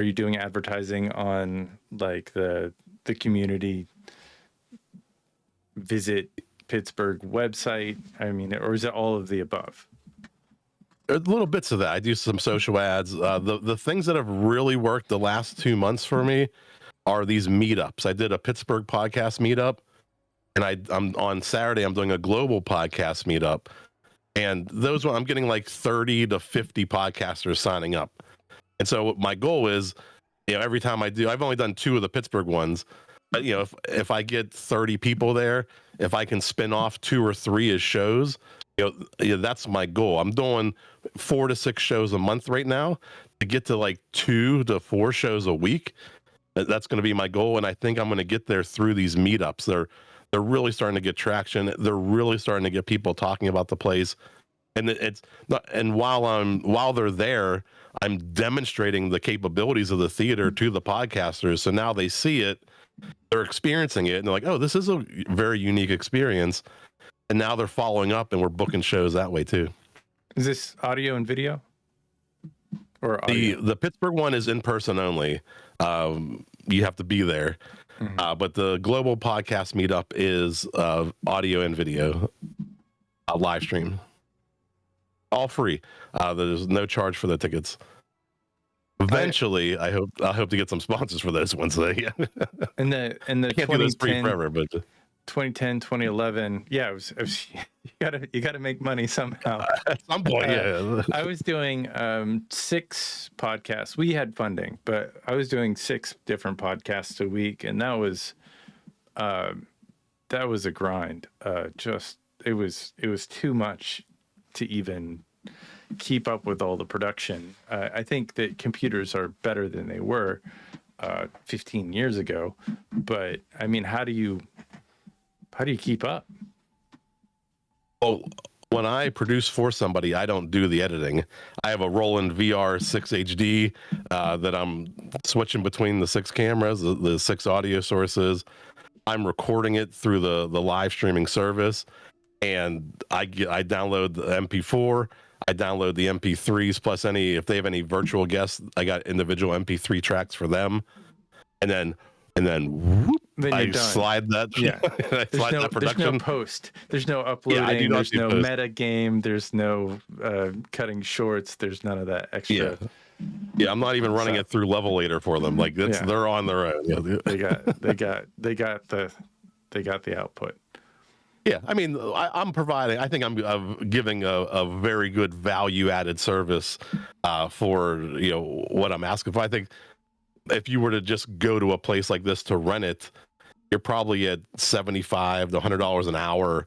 [SPEAKER 1] you doing advertising on like the community Visit Pittsburgh website? I mean, or is it all of the above?
[SPEAKER 3] Little bits of that. I do some social ads. The things that have really worked the last 2 months for me are these meetups. I did a Pittsburgh podcast meetup, and I'm on Saturday, I'm doing a global podcast meetup. And I'm getting like 30 to 50 podcasters signing up. And so my goal is, every time I've only done 2 of the Pittsburgh ones, but if I get 30 people there, if I can spin off 2 or 3 as shows, that's my goal. I'm doing 4 to 6 shows a month right now. To get to like 2 to 4 shows a week, that's going to be my goal. And I think I'm going to get there through these meetups. They're really starting to get traction. They're really starting to get people talking about the place. And it's not, and while they're there, I'm demonstrating the capabilities of the theater to the podcasters. So now they see it, they're experiencing it, and they're like, oh, this is a very unique experience. And now they're following up, and we're booking shows that way too.
[SPEAKER 1] Is this audio and video? Or audio?
[SPEAKER 3] The Pittsburgh one is in person only. You have to be there. Mm-hmm. But the global podcast meetup is audio and video, live stream, all free. There's no charge for the tickets. Eventually, I hope to get some sponsors for those ones. Yeah.
[SPEAKER 1] And the
[SPEAKER 3] I can't do this free forever, but
[SPEAKER 1] 2010, 2011. Yeah, it was you gotta make money somehow.
[SPEAKER 3] At some point, yeah.
[SPEAKER 1] I was doing 6 podcasts. We had funding, but I was doing 6 different podcasts a week, and that was a grind. It was too much to even keep up with all the production. I think that computers are better than they were 15 years ago, but I mean, how do you keep up?
[SPEAKER 3] Well, when I produce for somebody, I don't do the editing. I have a Roland VR 6 HD that I'm switching between the 6 cameras, the 6 audio sources. I'm recording it through the live streaming service, and I download the MP4. I download the MP3s, plus if they have any virtual guests, I got individual MP3 tracks for them, and then whoop, I slide that.
[SPEAKER 1] Yeah, there's no post. There's no uploading. Yeah, there's no meta game. There's no cutting shorts. There's none of that extra.
[SPEAKER 3] Yeah, I'm not even running it through Levelator for them. Like they're on their own. Yeah.
[SPEAKER 1] They got the output.
[SPEAKER 3] Yeah, I mean, I'm providing. I think I'm giving a very good value-added service for what I'm asking for. I think if you were to just go to a place like this to rent it, you're probably at $75 to $100 an hour,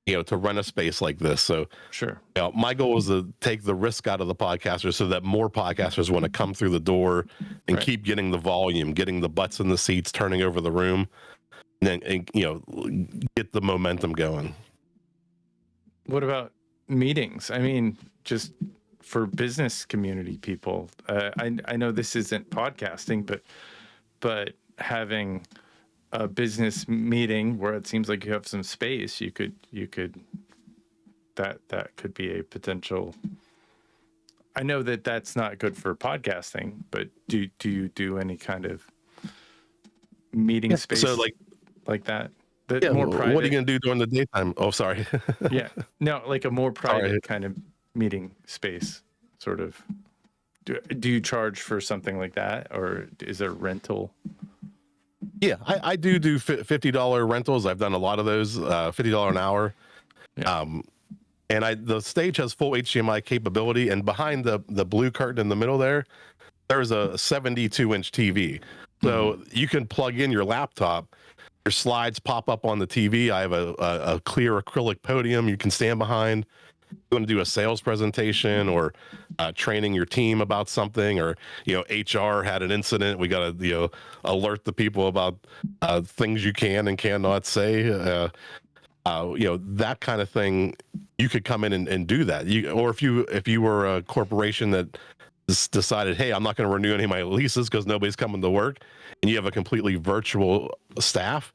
[SPEAKER 3] to rent a space like this. So
[SPEAKER 1] sure,
[SPEAKER 3] my goal is to take the risk out of the podcasters so that more podcasters want to come through the door and keep getting the volume, getting the butts in the seats, turning over the room. And get the momentum going.
[SPEAKER 1] What about meetings? I mean, just for business community people. I know this isn't podcasting, but having a business meeting where it seems like you have some space, you could that could be a potential. I know that that's not good for podcasting, but do you do any kind of meeting space
[SPEAKER 3] So
[SPEAKER 1] like that?
[SPEAKER 3] yeah,
[SPEAKER 1] More private.
[SPEAKER 3] what are you gonna do during the daytime? Oh, sorry.
[SPEAKER 1] Yeah, no, like a more private
[SPEAKER 3] Sorry.
[SPEAKER 1] kind of meeting space, sort of. Do you charge for something like that, or is there rental?
[SPEAKER 3] Yeah, I do $50 rentals. I've done a lot of those, $50 an hour.
[SPEAKER 1] Yeah.
[SPEAKER 3] And the stage has full HDMI capability, and behind the blue curtain in the middle there's a 72-inch TV. So you can plug in your laptop, your slides pop up on the TV. I have a clear acrylic podium you can stand behind. You want to do a sales presentation or training your team about something, or HR had an incident, we got to alert the people about things you can and cannot say, that kind of thing. You could come in and do that. Or if you were a corporation that decided, hey, I'm not going to renew any of my leases because nobody's coming to work, and you have a completely virtual staff,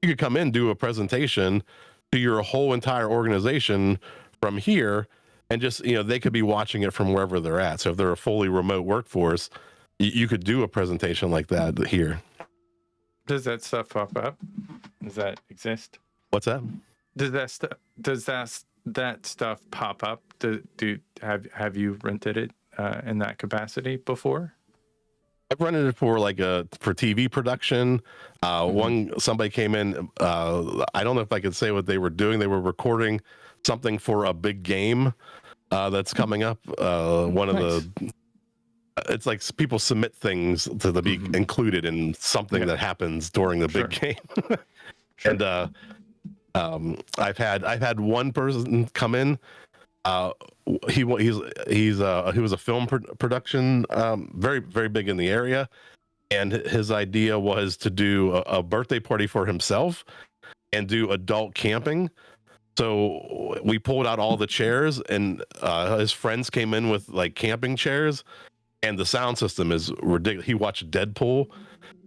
[SPEAKER 3] you could come in, do a presentation to your whole entire organization from here, and just they could be watching it from wherever they're at. So if they're a fully remote workforce, you could do a presentation like that here.
[SPEAKER 1] Does that stuff pop up? Does that exist?
[SPEAKER 3] What's that?
[SPEAKER 1] Does that stuff pop up? Have you rented it in that capacity before?
[SPEAKER 3] I've rented it for for TV production. Somebody came in. I don't know if I could say what they were doing. They were recording something for a big game that's coming up. It's like people submit things to be included in something that happens during the big game. And I've had one person come in. He was a film production, very, very big in the area, and his idea was to do a birthday party for himself and do adult camping. So we pulled out all the chairs, and his friends came in with camping chairs, and the sound system is ridiculous. He watched Deadpool.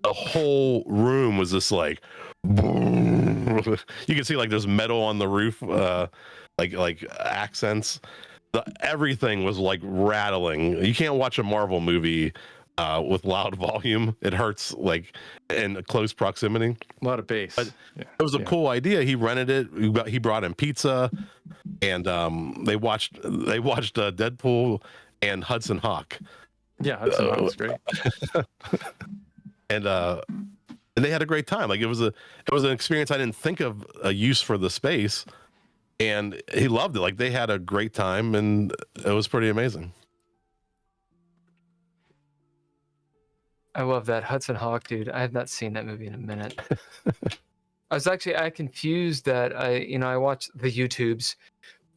[SPEAKER 3] The whole room was just boom. You can see there's metal on the roof, like accents. Everything was rattling. You can't watch a Marvel movie with loud volume. It hurts in close proximity.
[SPEAKER 1] A lot of bass.
[SPEAKER 3] But it was a cool idea. He rented it. He brought in pizza, and they watched Deadpool and Hudson Hawk.
[SPEAKER 1] Yeah, Hudson Hawk was great.
[SPEAKER 3] And they had a great time. It was an experience I didn't think of a use for the space, and he loved it. They had a great time, and it was pretty amazing.
[SPEAKER 2] I love that Hudson Hawk, dude. I have not seen that movie in a minute. I confused that. I watched the YouTubes,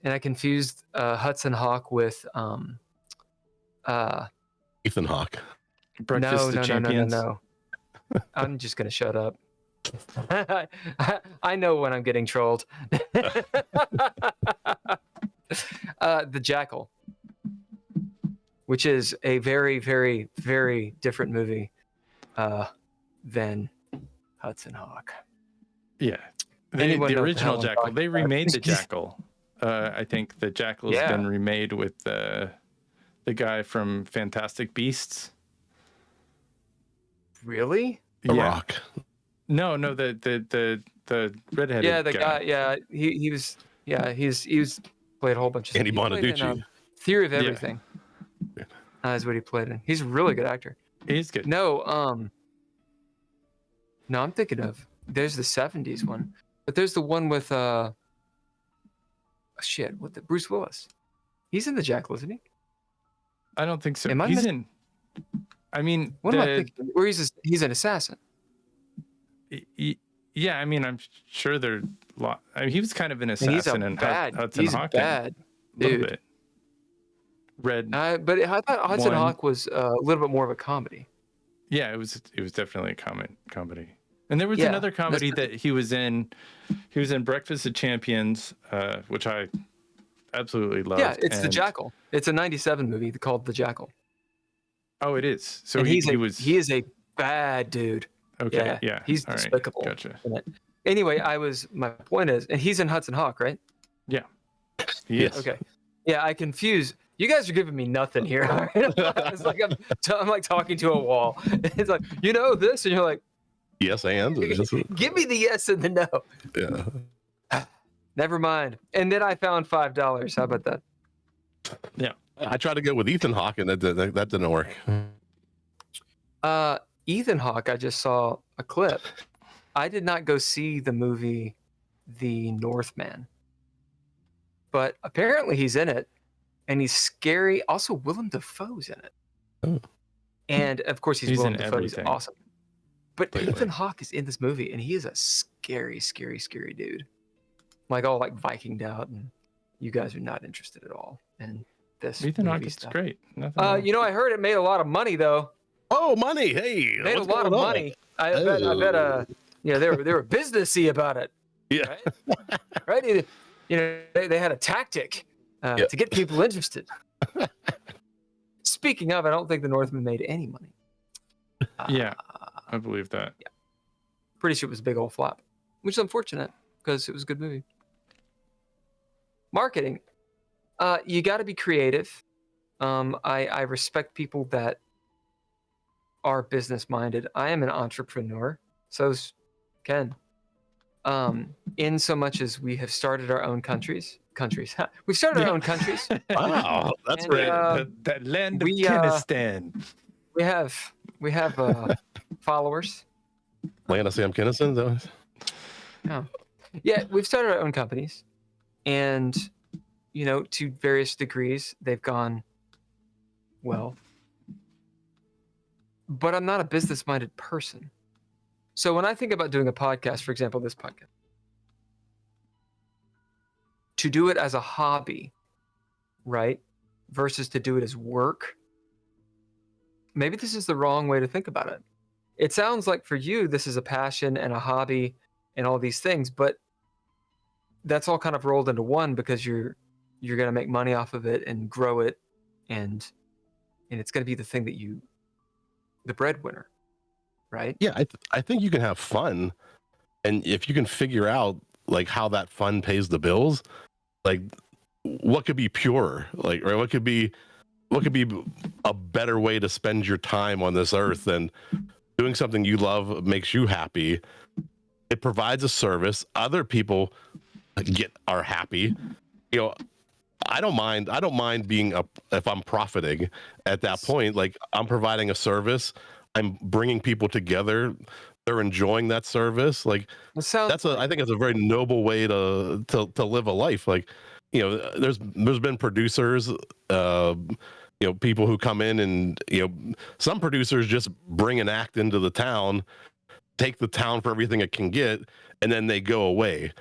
[SPEAKER 2] and I confused Hudson Hawk with
[SPEAKER 3] Ethan Hawke.
[SPEAKER 1] Breakfast of Champions.
[SPEAKER 2] No. I'm just gonna shut up. I know when I'm getting trolled. The Jackal, which is a very, very, very different movie than Hudson Hawk.
[SPEAKER 1] Yeah, the original Jackal. They remade the Jackal. I think the Jackal has been remade with the guy from Fantastic Beasts.
[SPEAKER 2] Really?
[SPEAKER 3] The Rock.
[SPEAKER 1] No, the redheaded.
[SPEAKER 2] Yeah, the guy. Yeah, he was. Yeah, he's played a whole bunch of.
[SPEAKER 3] Andy Bonaducci.
[SPEAKER 2] Theory of Everything. Yeah. Is what he played in. He's a really good actor.
[SPEAKER 1] He's good.
[SPEAKER 2] No, I'm thinking of. There's the '70s one, but there's the one with Bruce Willis. He's in the Jackal, isn't he?
[SPEAKER 1] I don't think so.
[SPEAKER 2] Am I
[SPEAKER 1] he's in. I mean,
[SPEAKER 2] what am I thinking? Where he's an assassin.
[SPEAKER 1] Yeah, I mean, I'm sure they're. He was kind of an assassin in Hudson Hawk.
[SPEAKER 2] He's bad, dude.
[SPEAKER 1] A little bit. Red.
[SPEAKER 2] But I thought Hudson Hawk was a little bit more of a comedy.
[SPEAKER 1] Yeah, it was definitely a comedy. And there was another comedy that he was in. He was in Breakfast of Champions, which I absolutely loved.
[SPEAKER 2] Yeah, it's The
[SPEAKER 1] and-
[SPEAKER 2] Jackal. It's a '97 movie called The Jackal.
[SPEAKER 1] Oh, it is. So
[SPEAKER 2] And
[SPEAKER 1] he
[SPEAKER 2] he
[SPEAKER 1] was.
[SPEAKER 2] is a bad dude.
[SPEAKER 1] Okay. Yeah.
[SPEAKER 2] He's
[SPEAKER 1] All right,
[SPEAKER 2] despicable.
[SPEAKER 1] Gotcha.
[SPEAKER 2] in it. Anyway, my point is, and he's in Hudson Hawk, right?
[SPEAKER 1] Yeah.
[SPEAKER 3] Yes.
[SPEAKER 2] Okay. Yeah, I confuse. You guys are giving me nothing here. It's like I'm like talking to a wall. It's like, you know this, and you're like,
[SPEAKER 3] Yes, and
[SPEAKER 2] give me the yes and the no.
[SPEAKER 3] yeah.
[SPEAKER 2] Never mind. And then I found $5. How about that?
[SPEAKER 1] Yeah.
[SPEAKER 3] I tried to go with Ethan Hawke, and that didn't work.
[SPEAKER 2] Ethan Hawke, I just saw a clip. I did not go see the movie The Northman, but apparently he's in it, and he's scary. Also, Willem Dafoe's in it,
[SPEAKER 3] Oh.
[SPEAKER 2] and of course he's
[SPEAKER 1] He's
[SPEAKER 2] Willem
[SPEAKER 1] in
[SPEAKER 2] Dafoe. He's
[SPEAKER 1] everything.
[SPEAKER 2] awesome. But
[SPEAKER 3] Wait.
[SPEAKER 2] Ethan Hawke is in this movie, and he is a scary, scary, scary dude. Like all like Vikinged out, and you guys are not interested at all in this.
[SPEAKER 1] Ethan
[SPEAKER 2] movie
[SPEAKER 1] Hawke is
[SPEAKER 2] stuff.
[SPEAKER 1] great. Nothing wrong.
[SPEAKER 2] You know, I heard it made a lot of money though.
[SPEAKER 3] Oh, money! Hey,
[SPEAKER 2] Made a
[SPEAKER 3] what's
[SPEAKER 2] lot of
[SPEAKER 3] going on?
[SPEAKER 2] money. I bet. You know, they were businessy about it.
[SPEAKER 3] Yeah.
[SPEAKER 2] Right. Right. You know, they had a tactic to get people interested. Speaking of, I don't think the Northman made any money.
[SPEAKER 1] Yeah. I believe that.
[SPEAKER 2] Pretty sure it was a big old flop, which is unfortunate because it was a good movie. Marketing, you got to be creative. I respect people that are business minded. I am an entrepreneur, so's Ken. In so much as we have started our own countries. We've started our own countries.
[SPEAKER 3] Wow, that's
[SPEAKER 2] And,
[SPEAKER 3] great.
[SPEAKER 1] That land of
[SPEAKER 2] we,
[SPEAKER 1] Kenistan.
[SPEAKER 2] We have followers.
[SPEAKER 3] Lana Sam Kinnison, though.
[SPEAKER 2] Yeah, we've started our own companies, and you know, to various degrees, they've gone well. But I'm not a business-minded person. So when I think about doing a podcast, for example, this podcast, to do it as a hobby, right, versus to do it as work, maybe this is the wrong way to think about it. It sounds like for you, this is a passion and a hobby and all these things, but that's all kind of rolled into one because you're going to make money off of it and grow it, and it's going to be the thing that the breadwinner, right?
[SPEAKER 3] Yeah, I think you can have fun, and if you can figure out like how that fun pays the bills, like what could be purer, like, or what could be a better way to spend your time on this earth than doing something you love, makes you happy. It provides a service. Other people are happy. You know, I don't mind being if I'm profiting at that point. Like, I'm providing a service. I'm bringing people together. They're enjoying that service. Like, I think it's a very noble way to live a life. Like, you know, there's been producers, you know, people who come in and, you know, some producers just bring an act into the town, take the town for everything it can get, and then they go away.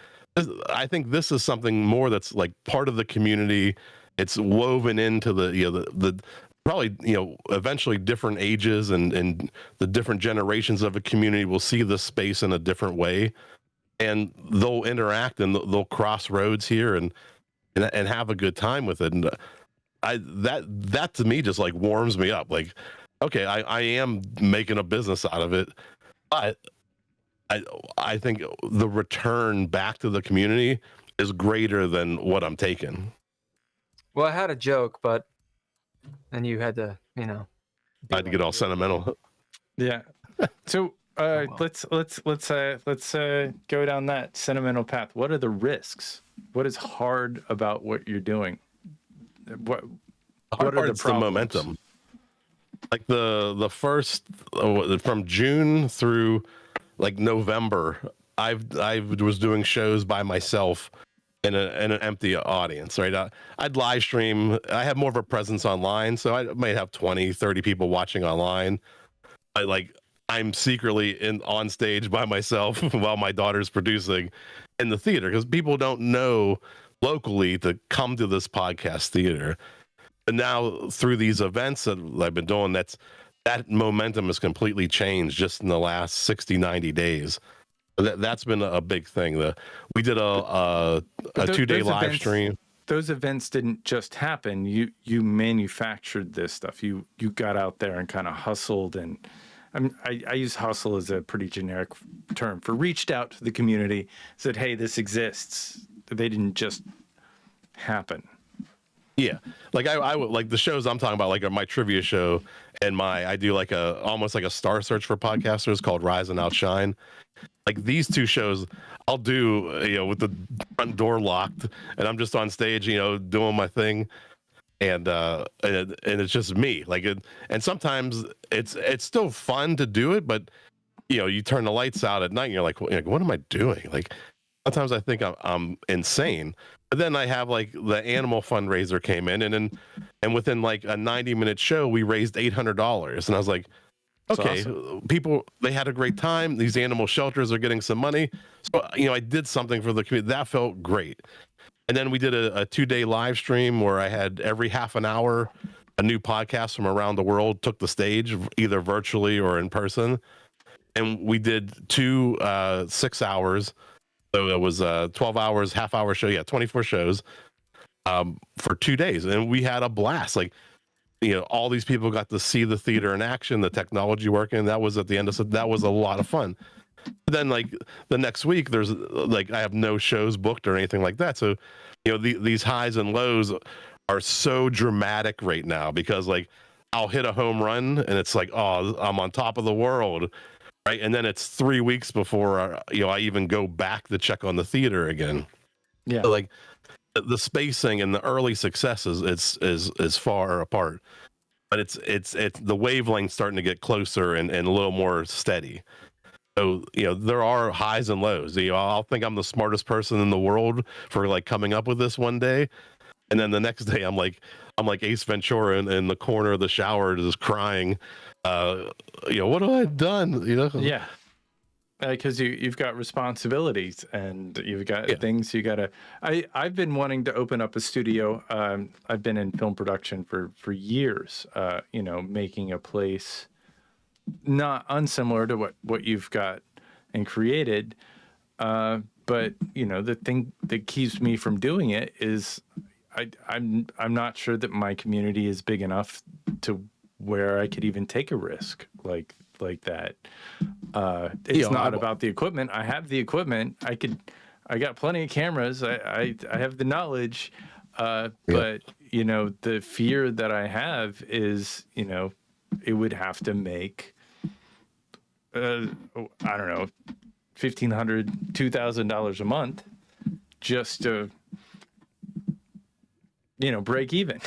[SPEAKER 3] I think this is something more that's like part of the community. It's woven into the probably, you know, eventually different ages and the different generations of a community will see this space in a different way, and they'll interact and they'll cross roads here and have a good time with it. And that to me just like warms me up. Like, okay, I am making a business out of it, but I think the return back to the community is greater than what I'm taking.
[SPEAKER 2] Well, I had a joke, but then you had to, you know.
[SPEAKER 3] I had to get all sentimental.
[SPEAKER 1] Yeah. So
[SPEAKER 2] well.
[SPEAKER 1] let's go down that sentimental path. What are the risks? What is hard about what you're doing? What are the
[SPEAKER 3] It's the momentum. Like the first from June through like November, I was doing shows by myself in an empty audience, right? I'd live stream. I have more of a presence online, so I might have 20, 30 people watching online. I'm secretly on stage by myself while my daughter's producing in the theater, because people don't know locally to come to this podcast theater. And now through these events that I've been doing, that momentum has completely changed just in the last 60, 90 days. That's been a big thing. We did a 2-day live stream.
[SPEAKER 1] those events didn't just happen. You manufactured this stuff. You got out there and kind of hustled, and I use hustle as a pretty generic term for reached out to the community, said, hey, this exists. They didn't just happen.
[SPEAKER 3] Yeah, like I would like the shows I'm talking about, like my trivia show, and I do like almost like a star search for podcasters called Rise and Outshine. Like these two shows, I'll do with the front door locked, and I'm just on stage, doing my thing, and it's just me. Like and sometimes it's still fun to do it, but you turn the lights out at night, and you're like, what am I doing? Like sometimes I think I'm insane. But then I have like the animal fundraiser came in, and within like a 90-minute show, we raised $800, and I was like, okay, awesome. People, they had a great time. These animal shelters are getting some money. So, I did something for the community. That felt great. And then we did a 2-day live stream where I had every half an hour, a new podcast from around the world took the stage, either virtually or in person. And we did 2 6 hours. So it was 12 hours, half-hour show. Yeah, 24 shows for 2 days. And we had a blast. Like, all these people got to see the theater in action, the technology working. That was at the end of that was a lot of fun. But then like the next week, there's like I have no shows booked or anything like that. So, these highs and lows are so dramatic right now because like I'll hit a home run and it's like, oh, I'm on top of the world. Right. And then it's 3 weeks before, I even go back to check on the theater again.
[SPEAKER 1] Yeah.
[SPEAKER 3] So like the spacing and the early successes is far apart, but it's the wavelength starting to get closer and a little more steady. So there are highs and lows. I'll think I'm the smartest person in the world for like coming up with this one day, and then the next day I'm like Ace Ventura in the corner of the shower just crying. What have I done?
[SPEAKER 1] Yeah. Because you've got responsibilities and you've got things you gotta. I've been wanting to open up a studio. I've been in film production for years. Making a place not unsimilar to what you've got and created. But the thing that keeps me from doing it is I'm not sure that my community is big enough to where I could even take a risk like that. It's not about the equipment. I have the equipment. I got plenty of cameras. I have the knowledge. But the fear that I have is, it would have to make, I don't know, $1,500, $2,000 a month just to, break even.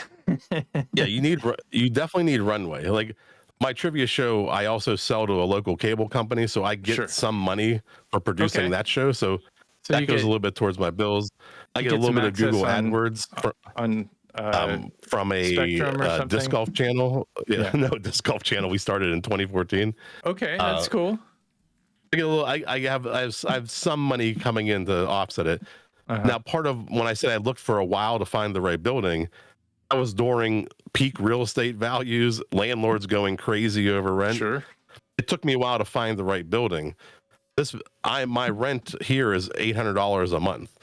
[SPEAKER 3] Yeah, you definitely need runway. Like my trivia show, I also sell to a local cable company, so I get some money for producing that show. So that goes a little bit towards my bills. I get a little bit of Google AdWords from a disc golf channel. No, disc golf channel. We started in 2014.
[SPEAKER 1] Okay, that's cool.
[SPEAKER 3] I get a little. I have some money coming in to offset it. Now, part of when I said I looked for a while to find the right building, I was during peak real estate values, landlords going crazy over rent.
[SPEAKER 1] Sure.
[SPEAKER 3] It took me a while to find the right building. My rent here is $800 a month.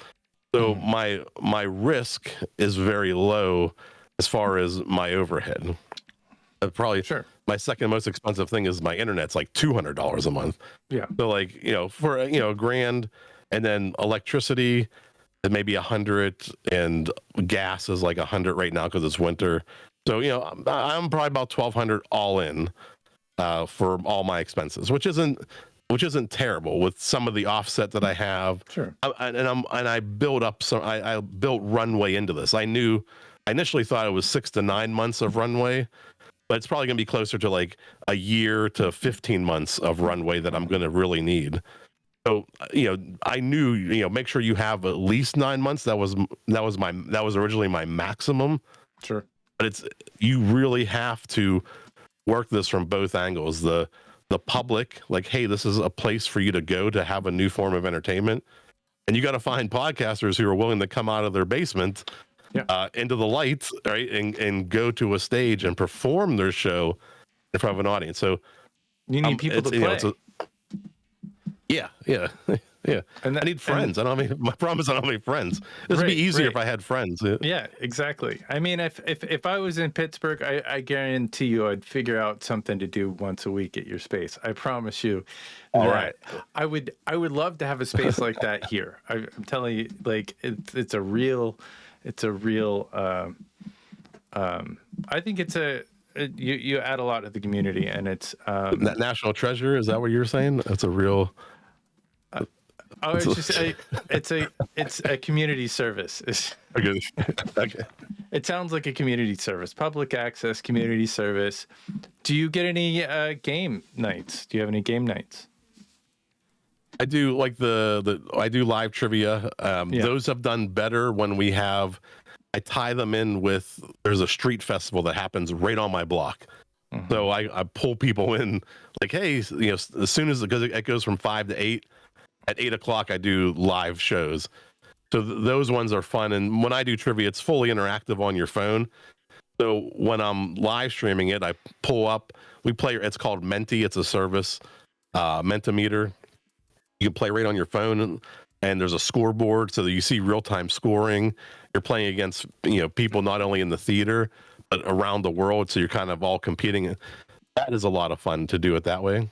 [SPEAKER 3] So my risk is very low as far as my overhead. Probably my second most expensive thing is my internet's like $200 a month.
[SPEAKER 1] Yeah.
[SPEAKER 3] So like, for $1,000, and then electricity maybe 100, and gas is like 100 right now because it's winter. So I'm probably about 1,200 all in for all my expenses, which isn't terrible with some of the offset that I have.
[SPEAKER 1] Sure.
[SPEAKER 3] I built up I built runway into this. I initially thought it was 6 to 9 months of runway, but it's probably going to be closer to like a year to 15 months of runway that I'm going to really need. So, I knew, make sure you have at least 9 months. That was originally my maximum.
[SPEAKER 1] Sure.
[SPEAKER 3] But you really have to work this from both angles. The public, like, hey, this is a place for you to go to have a new form of entertainment. And you got to find podcasters who are willing to come out of their basement into the lights, right? And go to a stage and perform their show in front of an audience. So
[SPEAKER 1] you need people to play.
[SPEAKER 3] Yeah. Yeah.
[SPEAKER 1] And
[SPEAKER 3] I need friends. I don't have any, my problem is I don't have any friends. This would be easier if I had friends.
[SPEAKER 1] Yeah, exactly. I mean, if I was in Pittsburgh, I guarantee you I'd figure out something to do once a week at your space. I promise you.
[SPEAKER 3] All right.
[SPEAKER 1] I would love to have a space like that here. I'm telling you, like it's a real I think you add a lot to the community, and it's
[SPEAKER 3] National treasure. Is that what you're saying? That's a real.
[SPEAKER 1] It's a community service.
[SPEAKER 3] Okay. Okay.
[SPEAKER 1] It sounds like a community service, public access community service. Do you get any game nights? Do you have any game nights?
[SPEAKER 3] I do like I do live trivia. Those have done better when I tie them in with, there's a street festival that happens right on my block. Mm-hmm. So I pull people in like, hey, as soon as, because it goes from 5 to 8, at 8 o'clock, I do live shows. So those ones are fun. And when I do trivia, it's fully interactive on your phone. So when I'm live streaming it, I pull up, it's called Menti. It's a service, Mentimeter. You can play right on your phone, and there's a scoreboard so that you see real-time scoring. You're playing against, people not only in the theater, but around the world. So you're kind of all competing. That is a lot of fun to do it that way.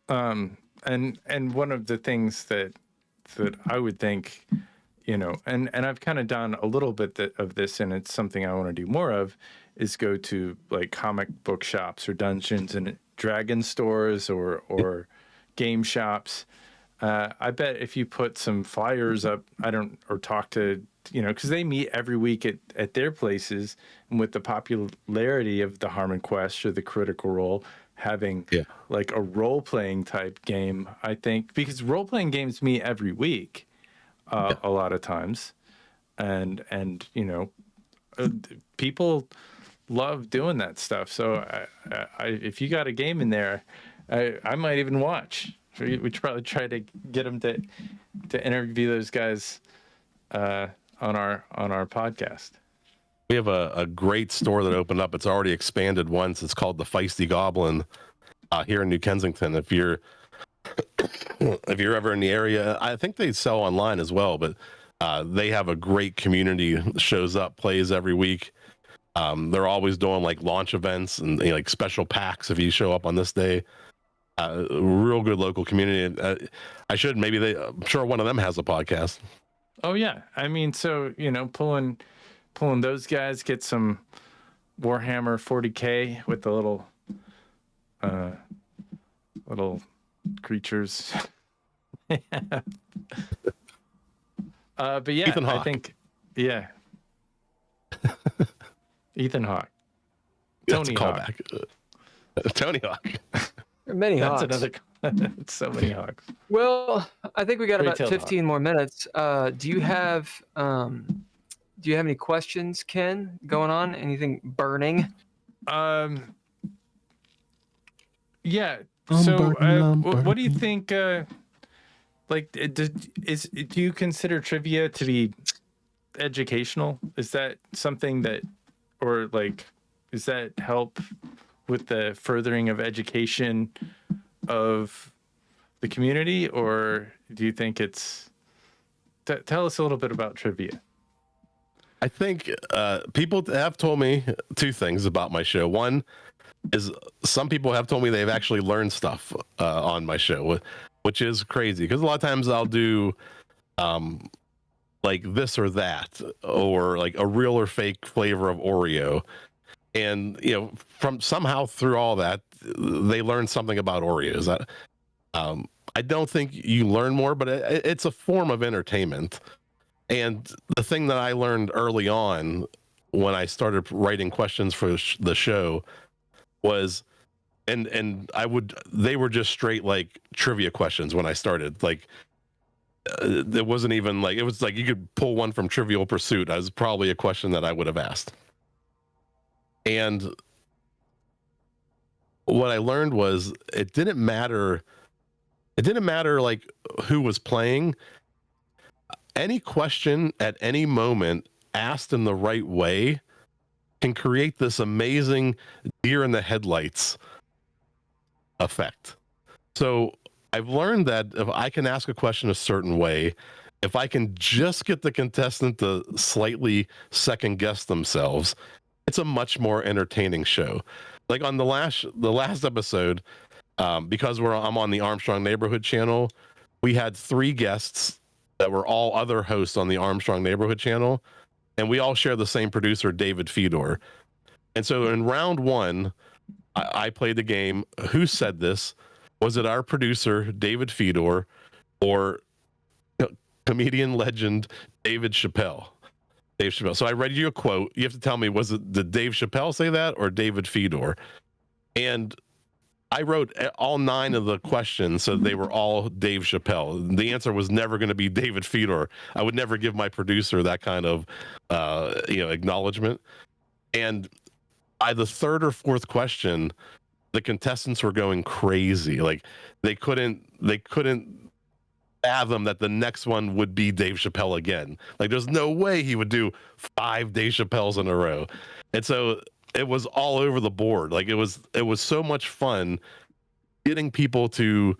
[SPEAKER 1] And one of the things that I would think, and I've kind of done a little bit of this, and it's something I want to do more of, is go to like comic book shops or Dungeons and Dragon stores or game shops. I bet if you put some flyers up, or talk to, because they meet every week at their places, and with the popularity of the Harmon Quest or the Critical Role, having like a role-playing type game, I think, because role-playing games meet every week a lot of times, and people love doing that stuff. So if you got a game in there, I might even watch. We should probably try to get them to interview those guys on our podcast.
[SPEAKER 3] We have a great store that opened up. It's already expanded once. It's called the Feisty Goblin here in New Kensington. If you're ever in the area, I think they sell online as well, but they have a great community that shows up, plays every week. They're always doing like launch events and like special packs if you show up on this day. Real good local community. I'm sure one of them has a podcast.
[SPEAKER 1] Oh yeah. I mean, so, pulling those guys, get some Warhammer 40K with the little creatures. But yeah,
[SPEAKER 3] Ethan Hawke.
[SPEAKER 1] I think, Ethan Hawke. Tony Hawk.
[SPEAKER 3] Tony Hawk.
[SPEAKER 2] There are many Hawks.
[SPEAKER 1] So many Hawks.
[SPEAKER 2] Well, I think we got about 15
[SPEAKER 1] Hawk.
[SPEAKER 2] more minutes. Do you have any questions, Ken, going on? Anything burning?
[SPEAKER 1] Yeah. So, what do you think? Do you consider trivia to be educational? Is that something that, or like, does that help with the furthering of education of the community, or do you think it's? Tell us a little bit about trivia.
[SPEAKER 3] I think people have told me two things about my show. One is some people have told me they've actually learned stuff on my show, which is crazy because a lot of times I'll do like this or that, or like a real or fake flavor of Oreo. And, from somehow through all that, they learn something about Oreos. I don't think you learn more, but it's a form of entertainment. And the thing that I learned early on when I started writing questions for the show was, they were just straight like trivia questions when I started. Like, it wasn't even like, it was like you could pull one from Trivial Pursuit. That was probably a question that I would have asked. And what I learned was it didn't matter like who was playing. Any question at any moment asked in the right way can create this amazing deer in the headlights effect. So I've learned that if I can ask a question a certain way, if I can just get the contestant to slightly second guess themselves, it's a much more entertaining show. Like on the last episode, because I'm on the Armstrong Neighborhood channel, we had 3 guests that were all other hosts on the Armstrong Neighborhood channel, and we all share the same producer, David Fedor. And so in round 1, I played the game. Who said this? Was it our producer, David Fedor, or comedian legend Dave Chappelle? So I read you a quote. You have to tell me, did Dave Chappelle say that or David Fedor? And I wrote all 9 of the questions, so they were all Dave Chappelle. The answer was never going to be David Fedor. I would never give my producer that kind of acknowledgement. And by the 3rd or 4th question, the contestants were going crazy. Like they couldn't fathom that the next one would be Dave Chappelle again. Like there's no way he would do 5 Dave Chappelles in a row. And so it was all over the board. Like it was so much fun getting people to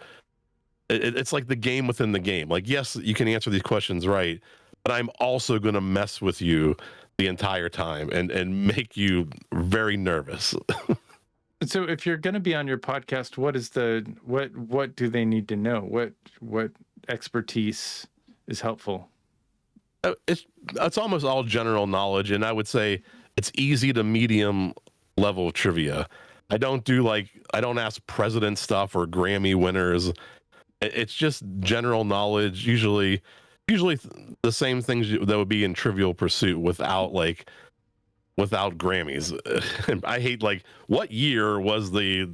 [SPEAKER 3] it's like the game within the game. Like, yes, you can answer these questions right, but I'm also going to mess with you the entire time and make you very nervous.
[SPEAKER 1] So if you're going to be on your podcast, what do they need to know? What expertise is helpful?
[SPEAKER 3] It's almost all general knowledge, and I would say it's easy to medium level trivia. I don't ask president stuff or Grammy winners. It's just general knowledge, usually the same things that would be in Trivial Pursuit without Grammys. And I hate what year was the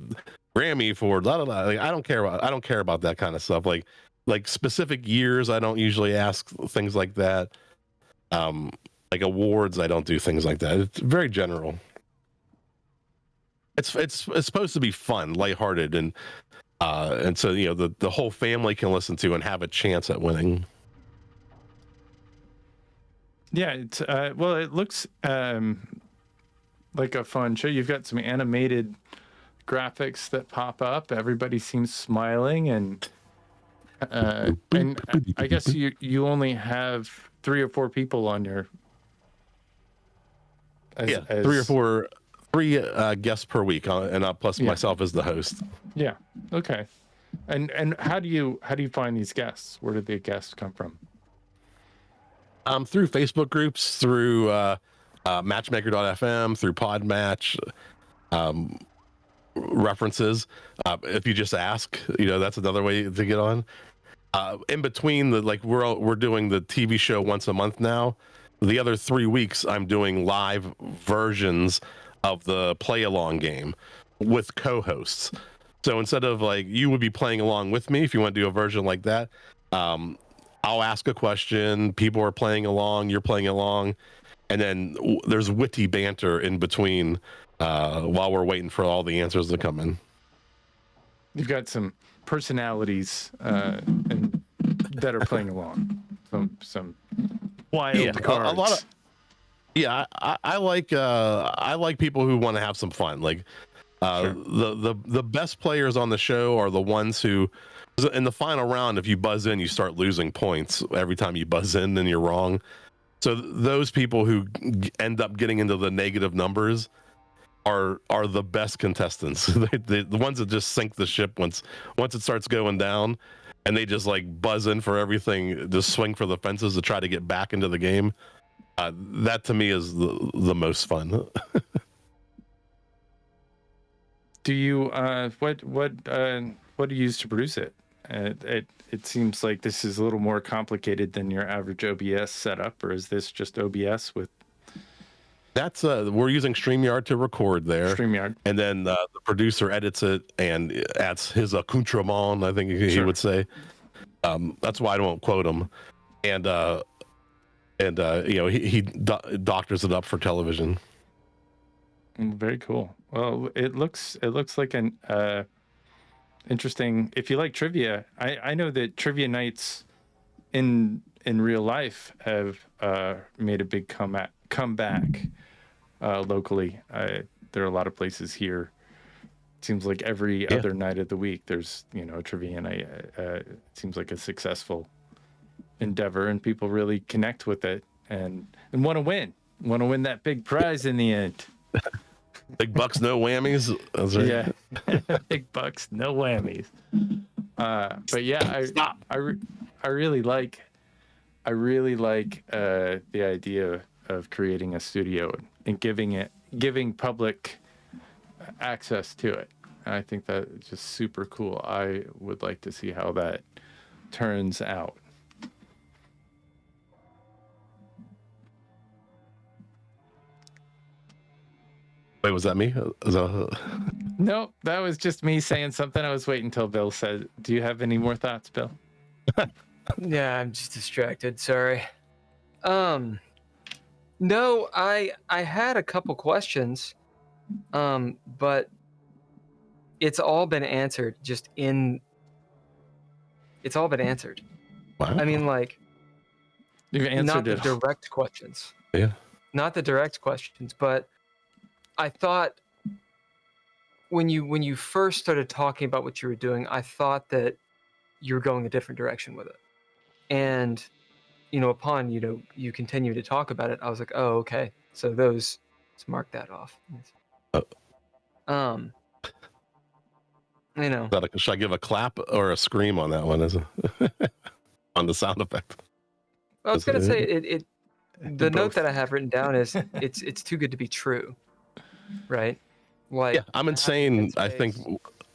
[SPEAKER 3] Grammy for blah, blah, blah. Like, I don't care about that kind of stuff. Like specific years, I don't usually ask things like that. Like awards, I don't do things like that. It's very general. It's supposed to be fun, lighthearted, and so the whole family can listen to and have a chance at winning.
[SPEAKER 1] Yeah, it's it looks like a fun show. You've got some animated graphics that pop up. Everybody seems smiling, and I guess you only have 3 or 4 people on your. Three
[SPEAKER 3] guests per week, and plus myself as the host.
[SPEAKER 1] Yeah. Okay. And how do you find these guests? Where did the guests come from?
[SPEAKER 3] Through Facebook groups, through Matchmaker.fm, through Podmatch, references. If you just ask, that's another way to get on. In between we're doing the TV show once a month now. The other 3 weeks, I'm doing live versions of the play along game with co-hosts. So instead of you would be playing along with me, if you want to do a version like that, I'll ask a question, people are playing along, you're playing along, and then there's witty banter in between while we're waiting for all the answers to come in.
[SPEAKER 1] You've got some personalities and that are playing along. Some wild cards.
[SPEAKER 3] A lot of. Yeah, I like people who want to have some fun. Sure. The best players on the show are the ones who, in the final round, if you buzz in, you start losing points every time you buzz in, then you're wrong. So those people who end up getting into the negative numbers are the best contestants. The ones that just sink the ship once it starts going down, and they just buzz in for everything, just swing for the fences to try to get back into the game. That to me is the most fun.
[SPEAKER 1] Do you what do you use to produce it? It seems like this is a little more complicated than your average OBS setup, or is this just OBS with?
[SPEAKER 3] That's we're using StreamYard to record there.
[SPEAKER 1] StreamYard, and
[SPEAKER 3] then the producer edits it and adds his accoutrement, I think he would say. That's why I don't quote him, and he doctors it up for television.
[SPEAKER 1] Very cool. Well, it looks like an interesting. If you like trivia, I know that trivia nights in real life have made a big comeback locally. There are a lot of places here seems like every other night of the week there's a trivia night. It seems like a successful endeavor, and people really connect with it and want to win that big prize in the end.
[SPEAKER 3] Big bucks, no whammies. That's right.
[SPEAKER 1] Yeah. Big bucks, no whammies. But yeah, I really like the idea of creating a studio and giving public access to it. I think that is just super cool. I would like to see how that turns out.
[SPEAKER 3] Wait, was that me?
[SPEAKER 1] Nope, that was just me saying something. I was waiting until Bill said. Do you have any more thoughts, Bill?
[SPEAKER 2] Yeah, I'm just distracted. Sorry. No, I had a couple questions, but it's all been answered. It's all been answered.
[SPEAKER 3] Wow.
[SPEAKER 2] I mean, like,
[SPEAKER 1] You've answered
[SPEAKER 2] not the
[SPEAKER 1] it.
[SPEAKER 2] direct questions.
[SPEAKER 3] Yeah.
[SPEAKER 2] Not the direct questions, but I thought when you first started talking about what you were doing, I thought that you were going a different direction with it. And upon you continue to talk about it, I was like, oh, okay. So let's mark that off.
[SPEAKER 3] Should I give a clap or a scream on that one? On the sound effect?
[SPEAKER 2] I was gonna say it. The note
[SPEAKER 1] Both.
[SPEAKER 2] that I have written down is it's too good to be true, right? Like,
[SPEAKER 3] Yeah, I'm insane. I think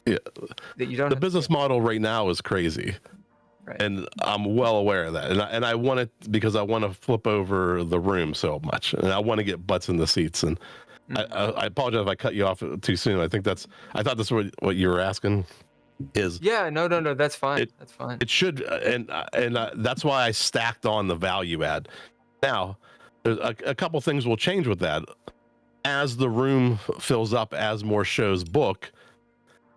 [SPEAKER 2] that you don't.
[SPEAKER 3] the business model right now is crazy.
[SPEAKER 2] Right.
[SPEAKER 3] And I'm well aware of that. And I want it because I want to flip over the room so much. And I want to get butts in the seats. And I apologize if I cut you off too soon. I thought this was what you were asking is.
[SPEAKER 2] Yeah, no, that's fine. That's fine.
[SPEAKER 3] It should. And that's why I stacked on the value add. Now, there's a couple things will change with that. As the room fills up, as more shows book,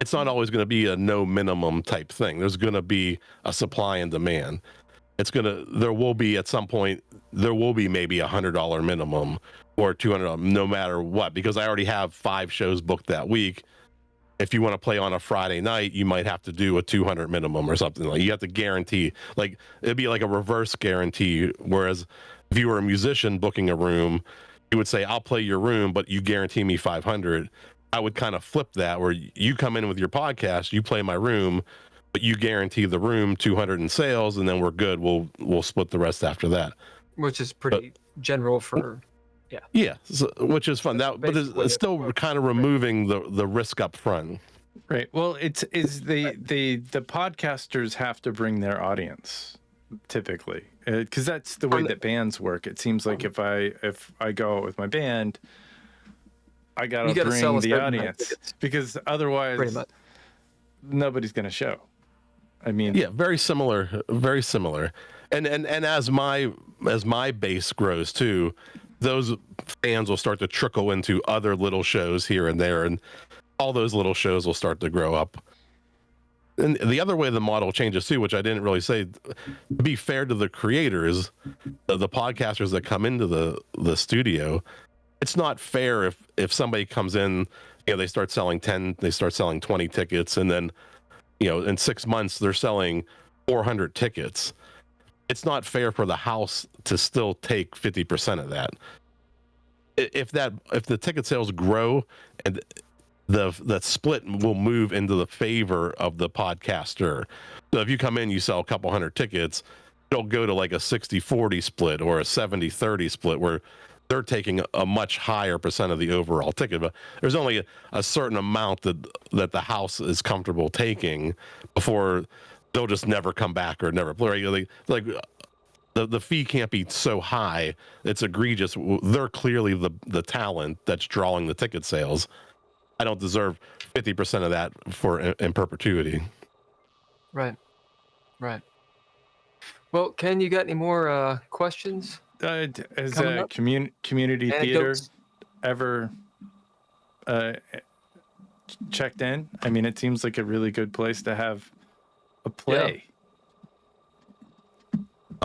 [SPEAKER 3] it's not always going to be a no minimum type thing. There's going to be a supply and demand. There will be at some point, there will be maybe $100 minimum or $200, no matter what, because I already have 5 shows booked that week. If you want to play on a Friday night, you might have to do a 200 minimum or something. Like, you have to guarantee, like, it'd be like a reverse guarantee. Whereas if you were a musician booking a room, you would say, I'll play your room, but you guarantee me 500. I would kind of flip that, where you come in with your podcast, you play my room, but you guarantee the room 200 in sales, and then we're good. We'll split the rest after that.
[SPEAKER 2] Which is pretty general for, yeah.
[SPEAKER 3] Yeah, so, which is fun. That, but it's still kind of removing the risk up front.
[SPEAKER 1] Right. Well, the podcasters have to bring their audience typically, because that's the way that bands work. It seems like if I go out with my band, I gotta bring the audience, because otherwise nobody's gonna show. I mean,
[SPEAKER 3] yeah, very similar. And as my base grows too, those fans will start to trickle into other little shows here and there, and all those little shows will start to grow up. And the other way the model changes too, which I didn't really say, to be fair to the creators, the podcasters that come into the studio, it's not fair if somebody comes in, they start selling 10, they start selling 20 tickets, and then, in 6 months they're selling 400 tickets. It's not fair for the house to still take 50% of that. If the ticket sales grow, and the split will move into the favor of the podcaster. So if you come in, you sell a couple hundred tickets, it'll go to like a 60-40 split or a 70-30 split, where they're taking a much higher percent of the overall ticket. But there's only a certain amount that the house is comfortable taking before they'll just never come back or never play. Like the fee can't be so high. It's egregious. They're clearly the talent that's drawing the ticket sales. I don't deserve 50% of that in perpetuity.
[SPEAKER 2] Right. Well, Ken, you got any more questions?
[SPEAKER 1] Has community theater ever checked in? I mean, it seems like a really good place to have a play.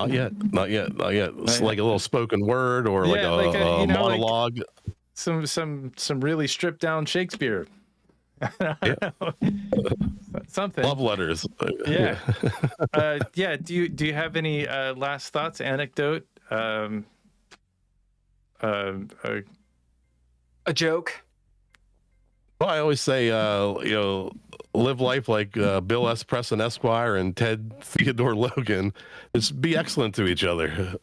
[SPEAKER 3] Yeah. Not yet. It's like a little spoken word or like a monologue.
[SPEAKER 1] Like some really stripped down Shakespeare.
[SPEAKER 3] Yeah.
[SPEAKER 1] Something.
[SPEAKER 3] Love letters.
[SPEAKER 1] Yeah. Yeah. Do you have any last thoughts, anecdote? Uh,
[SPEAKER 2] A joke.
[SPEAKER 3] Well, I always say, live life like Bill S. Preston Esquire and Ted Theodore Logan. Just be excellent to each other.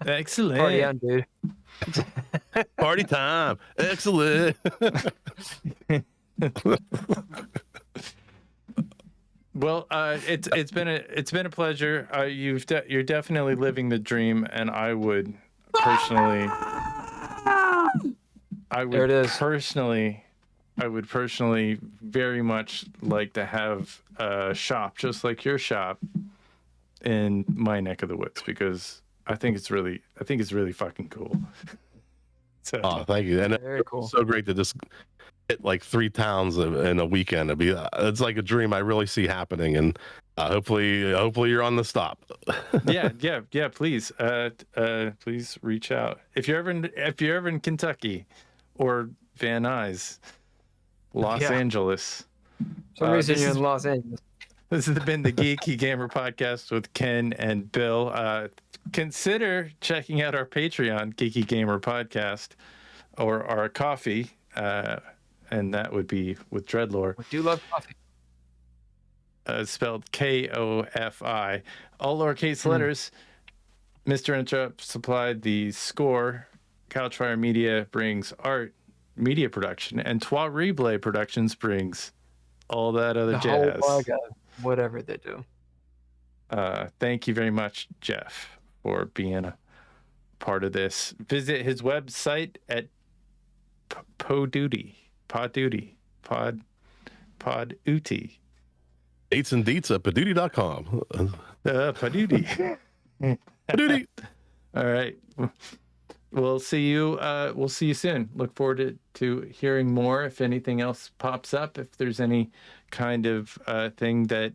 [SPEAKER 1] Excellent.
[SPEAKER 2] Party on, dude.
[SPEAKER 3] Party time. Excellent.
[SPEAKER 1] Well, it's been a pleasure. You're definitely living the dream, and I would personally,
[SPEAKER 2] There it is.
[SPEAKER 1] I would personally very much like to have a shop just like your shop in my neck of the woods, because I think it's really fucking cool. So,
[SPEAKER 3] Oh, thank you. And
[SPEAKER 2] Very cool.
[SPEAKER 3] it's so great to just hit like 3 towns in a weekend. It's like a dream I really see happening, and hopefully you're on the stop.
[SPEAKER 1] yeah. Please, please reach out if you're ever in Kentucky or Van Nuys, Los
[SPEAKER 2] Yeah.
[SPEAKER 1] Angeles.
[SPEAKER 2] For some reason, you're in Los Angeles.
[SPEAKER 1] This has been the Geeky Gamer Podcast with Ken and Bill. Consider checking out our Patreon, Geeky Gamer Podcast, or our coffee, and that would be with Dreadlore.
[SPEAKER 2] We do love coffee.
[SPEAKER 1] Spelled KOFI. All lowercase letters. Mr. Interrupt supplied the score. Couchfire Media brings art, media production, and Trois Replay Productions brings all that other
[SPEAKER 2] The
[SPEAKER 1] jazz.
[SPEAKER 2] whole bug of whatever they do.
[SPEAKER 1] Thank you very much, Jeff, for being a part of this. Visit his website at Poduty. Dates
[SPEAKER 3] and deets at Poduty.com.
[SPEAKER 1] Poduty.
[SPEAKER 3] Poduty.
[SPEAKER 1] All right. We'll see you. We'll see you soon. Look forward to hearing more. If anything else pops up, if there's any kind of thing that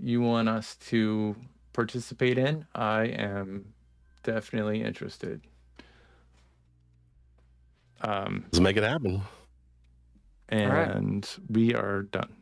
[SPEAKER 1] you want us to participate in, I am definitely interested.
[SPEAKER 3] Let's make it happen.
[SPEAKER 1] And we are done.